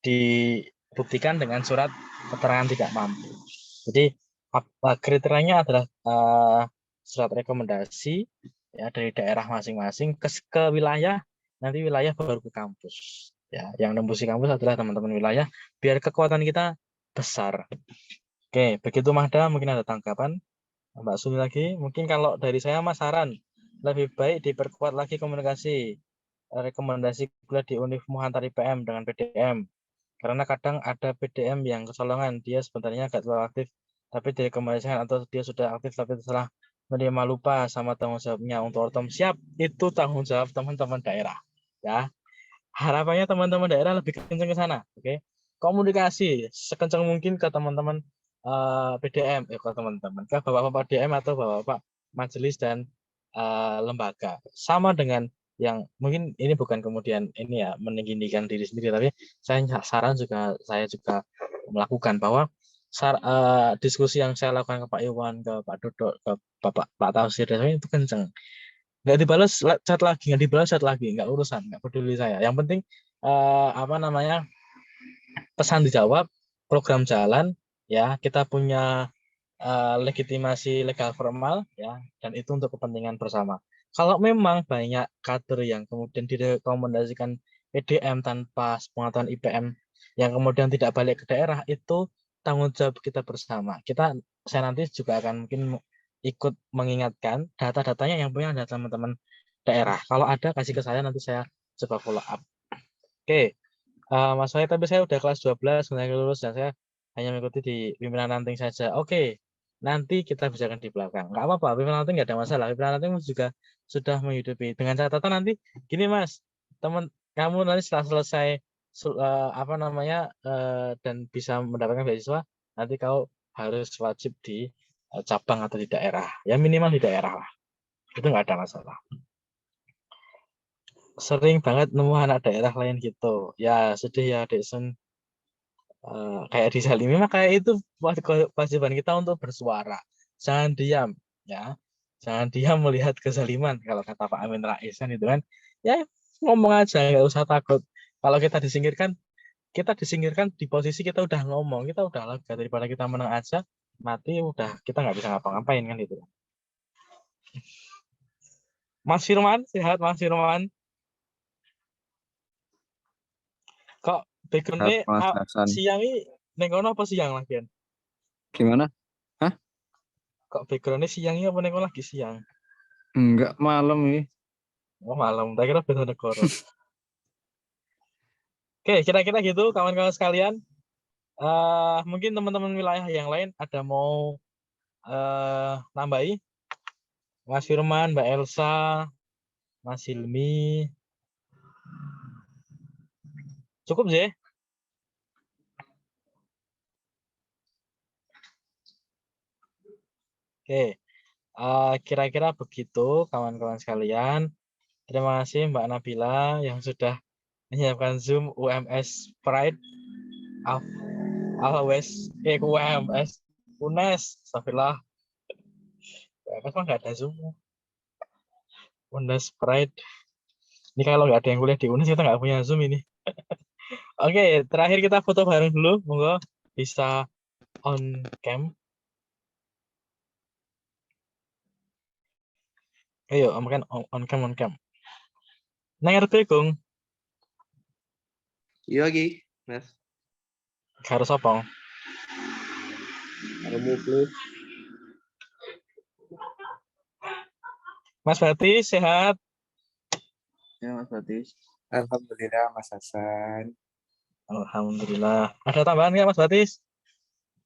Dibuktikan dengan surat keterangan tidak mampu. Jadi kriterianya adalah surat rekomendasi ya dari daerah masing-masing ke wilayah, nanti wilayah baru ke kampus. Ya, yang nembusi kampus adalah teman-teman wilayah, biar kekuatan kita besar. Oke, begitu Mahda, mungkin ada tanggapan Mbak Sumi lagi. Mungkin kalau dari saya Mas saran, lebih baik diperkuat lagi komunikasi rekomendasi kuliah di Univ Muhantar IPM dengan PDM. Karena kadang ada PDM yang kecolongan, dia sebenarnya agak terlalu aktif, tapi direkomendasikan, atau dia sudah aktif tapi setelah menerima lupa sama tanggung jawabnya untuk ortom. Siap, itu tanggung jawab teman-teman daerah. Ya, harapannya teman-teman daerah lebih kencang ke sana. Oke, komunikasi sekencang mungkin ke teman-teman PDM, ke teman-teman, ke bapak-bapak PDM atau bapak-bapak majelis dan lembaga. Sama dengan yang mungkin ini bukan kemudian ini ya meninggikan diri sendiri, tapi saya juga melakukan bahwa diskusi yang saya lakukan ke Pak Iwan, ke Pak Dodo, ke Pak Tausir itu kenceng. Nggak dibalas chat lagi, nggak urusan, nggak peduli saya. Yang penting pesan dijawab, program jalan, ya kita punya legitimasi legal formal, ya, dan itu untuk kepentingan bersama. Kalau memang banyak kader yang kemudian direkomendasikan PDM tanpa pengetahuan IPM yang kemudian tidak balik ke daerah, itu tanggung jawab kita bersama. Saya nanti juga akan mungkin ikut mengingatkan data-datanya yang punya ada teman-teman daerah. Kalau ada kasih ke saya, nanti saya coba follow up. Oke, Mas Wahid, tapi saya udah kelas 12, sebenarnya lulus, dan saya hanya mengikuti di pimpinan ranting saja. Oke, nanti kita bicarakan di belakang. Nggak apa-apa, pimpinan ranting nggak ada masalah. Pimpinan ranting juga sudah menghidupi. Dengan catatan nanti, gini Mas, kamu nanti setelah selesai dan bisa mendapatkan beasiswa, nanti kau harus wajib di cabang atau di daerah. Ya minimal di daerah lah. Itu nggak ada masalah. Sering banget nemu anak daerah lain gitu. Ya sedih ya Dek Sun. Kayak di Zalimi mah kayak itu kewajiban kita untuk bersuara. Jangan diam ya. Jangan diam melihat kezaliman kalau kata Pak Amin Rais kan itu kan. Ya ngomong aja, nggak usah takut. Kalau kita disingkirkan di posisi kita udah ngomong, kita udah lega daripada kita menang aja, mati udah kita nggak bisa ngapa-ngapain kan itu. Mas Firman, sehat Mas Firman? Kok background-nya siang ini nengono apa siang lagi? Gimana? Hah? Kok background-nya siang ini apa nengono lagi siang? Enggak, malam ini. Oh malam, tak kira beda negara. Oke, kira-kira gitu kawan-kawan sekalian. Mungkin teman-teman wilayah yang lain ada mau nambahi? Mas Firman, Mbak Elsa, Mas Hilmi, Cukup sih. Oke, kira-kira begitu kawan-kawan sekalian. Terima kasih Mbak Nabila yang sudah menyiapkan Zoom UMS Pride. UMS, UNES, astagfirullah. UMS mah nggak ada Zoom. UNES Pride. Ini kalau nggak ada yang kuliah di UNES, kita nggak punya Zoom ini. Oke, terakhir kita foto bareng dulu. Monggo bisa on cam. Ayo, on cam. Nang RP Kung. Iya lagi, Mas. Harus apa? Kamu please. Mas Batis sehat? Ya, Mas Batis. Alhamdulillah, Mas Hasan. Alhamdulillah. Ada tambahan nggak Mas Batis?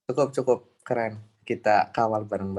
Cukup, keren. Kita kawal bareng-bareng.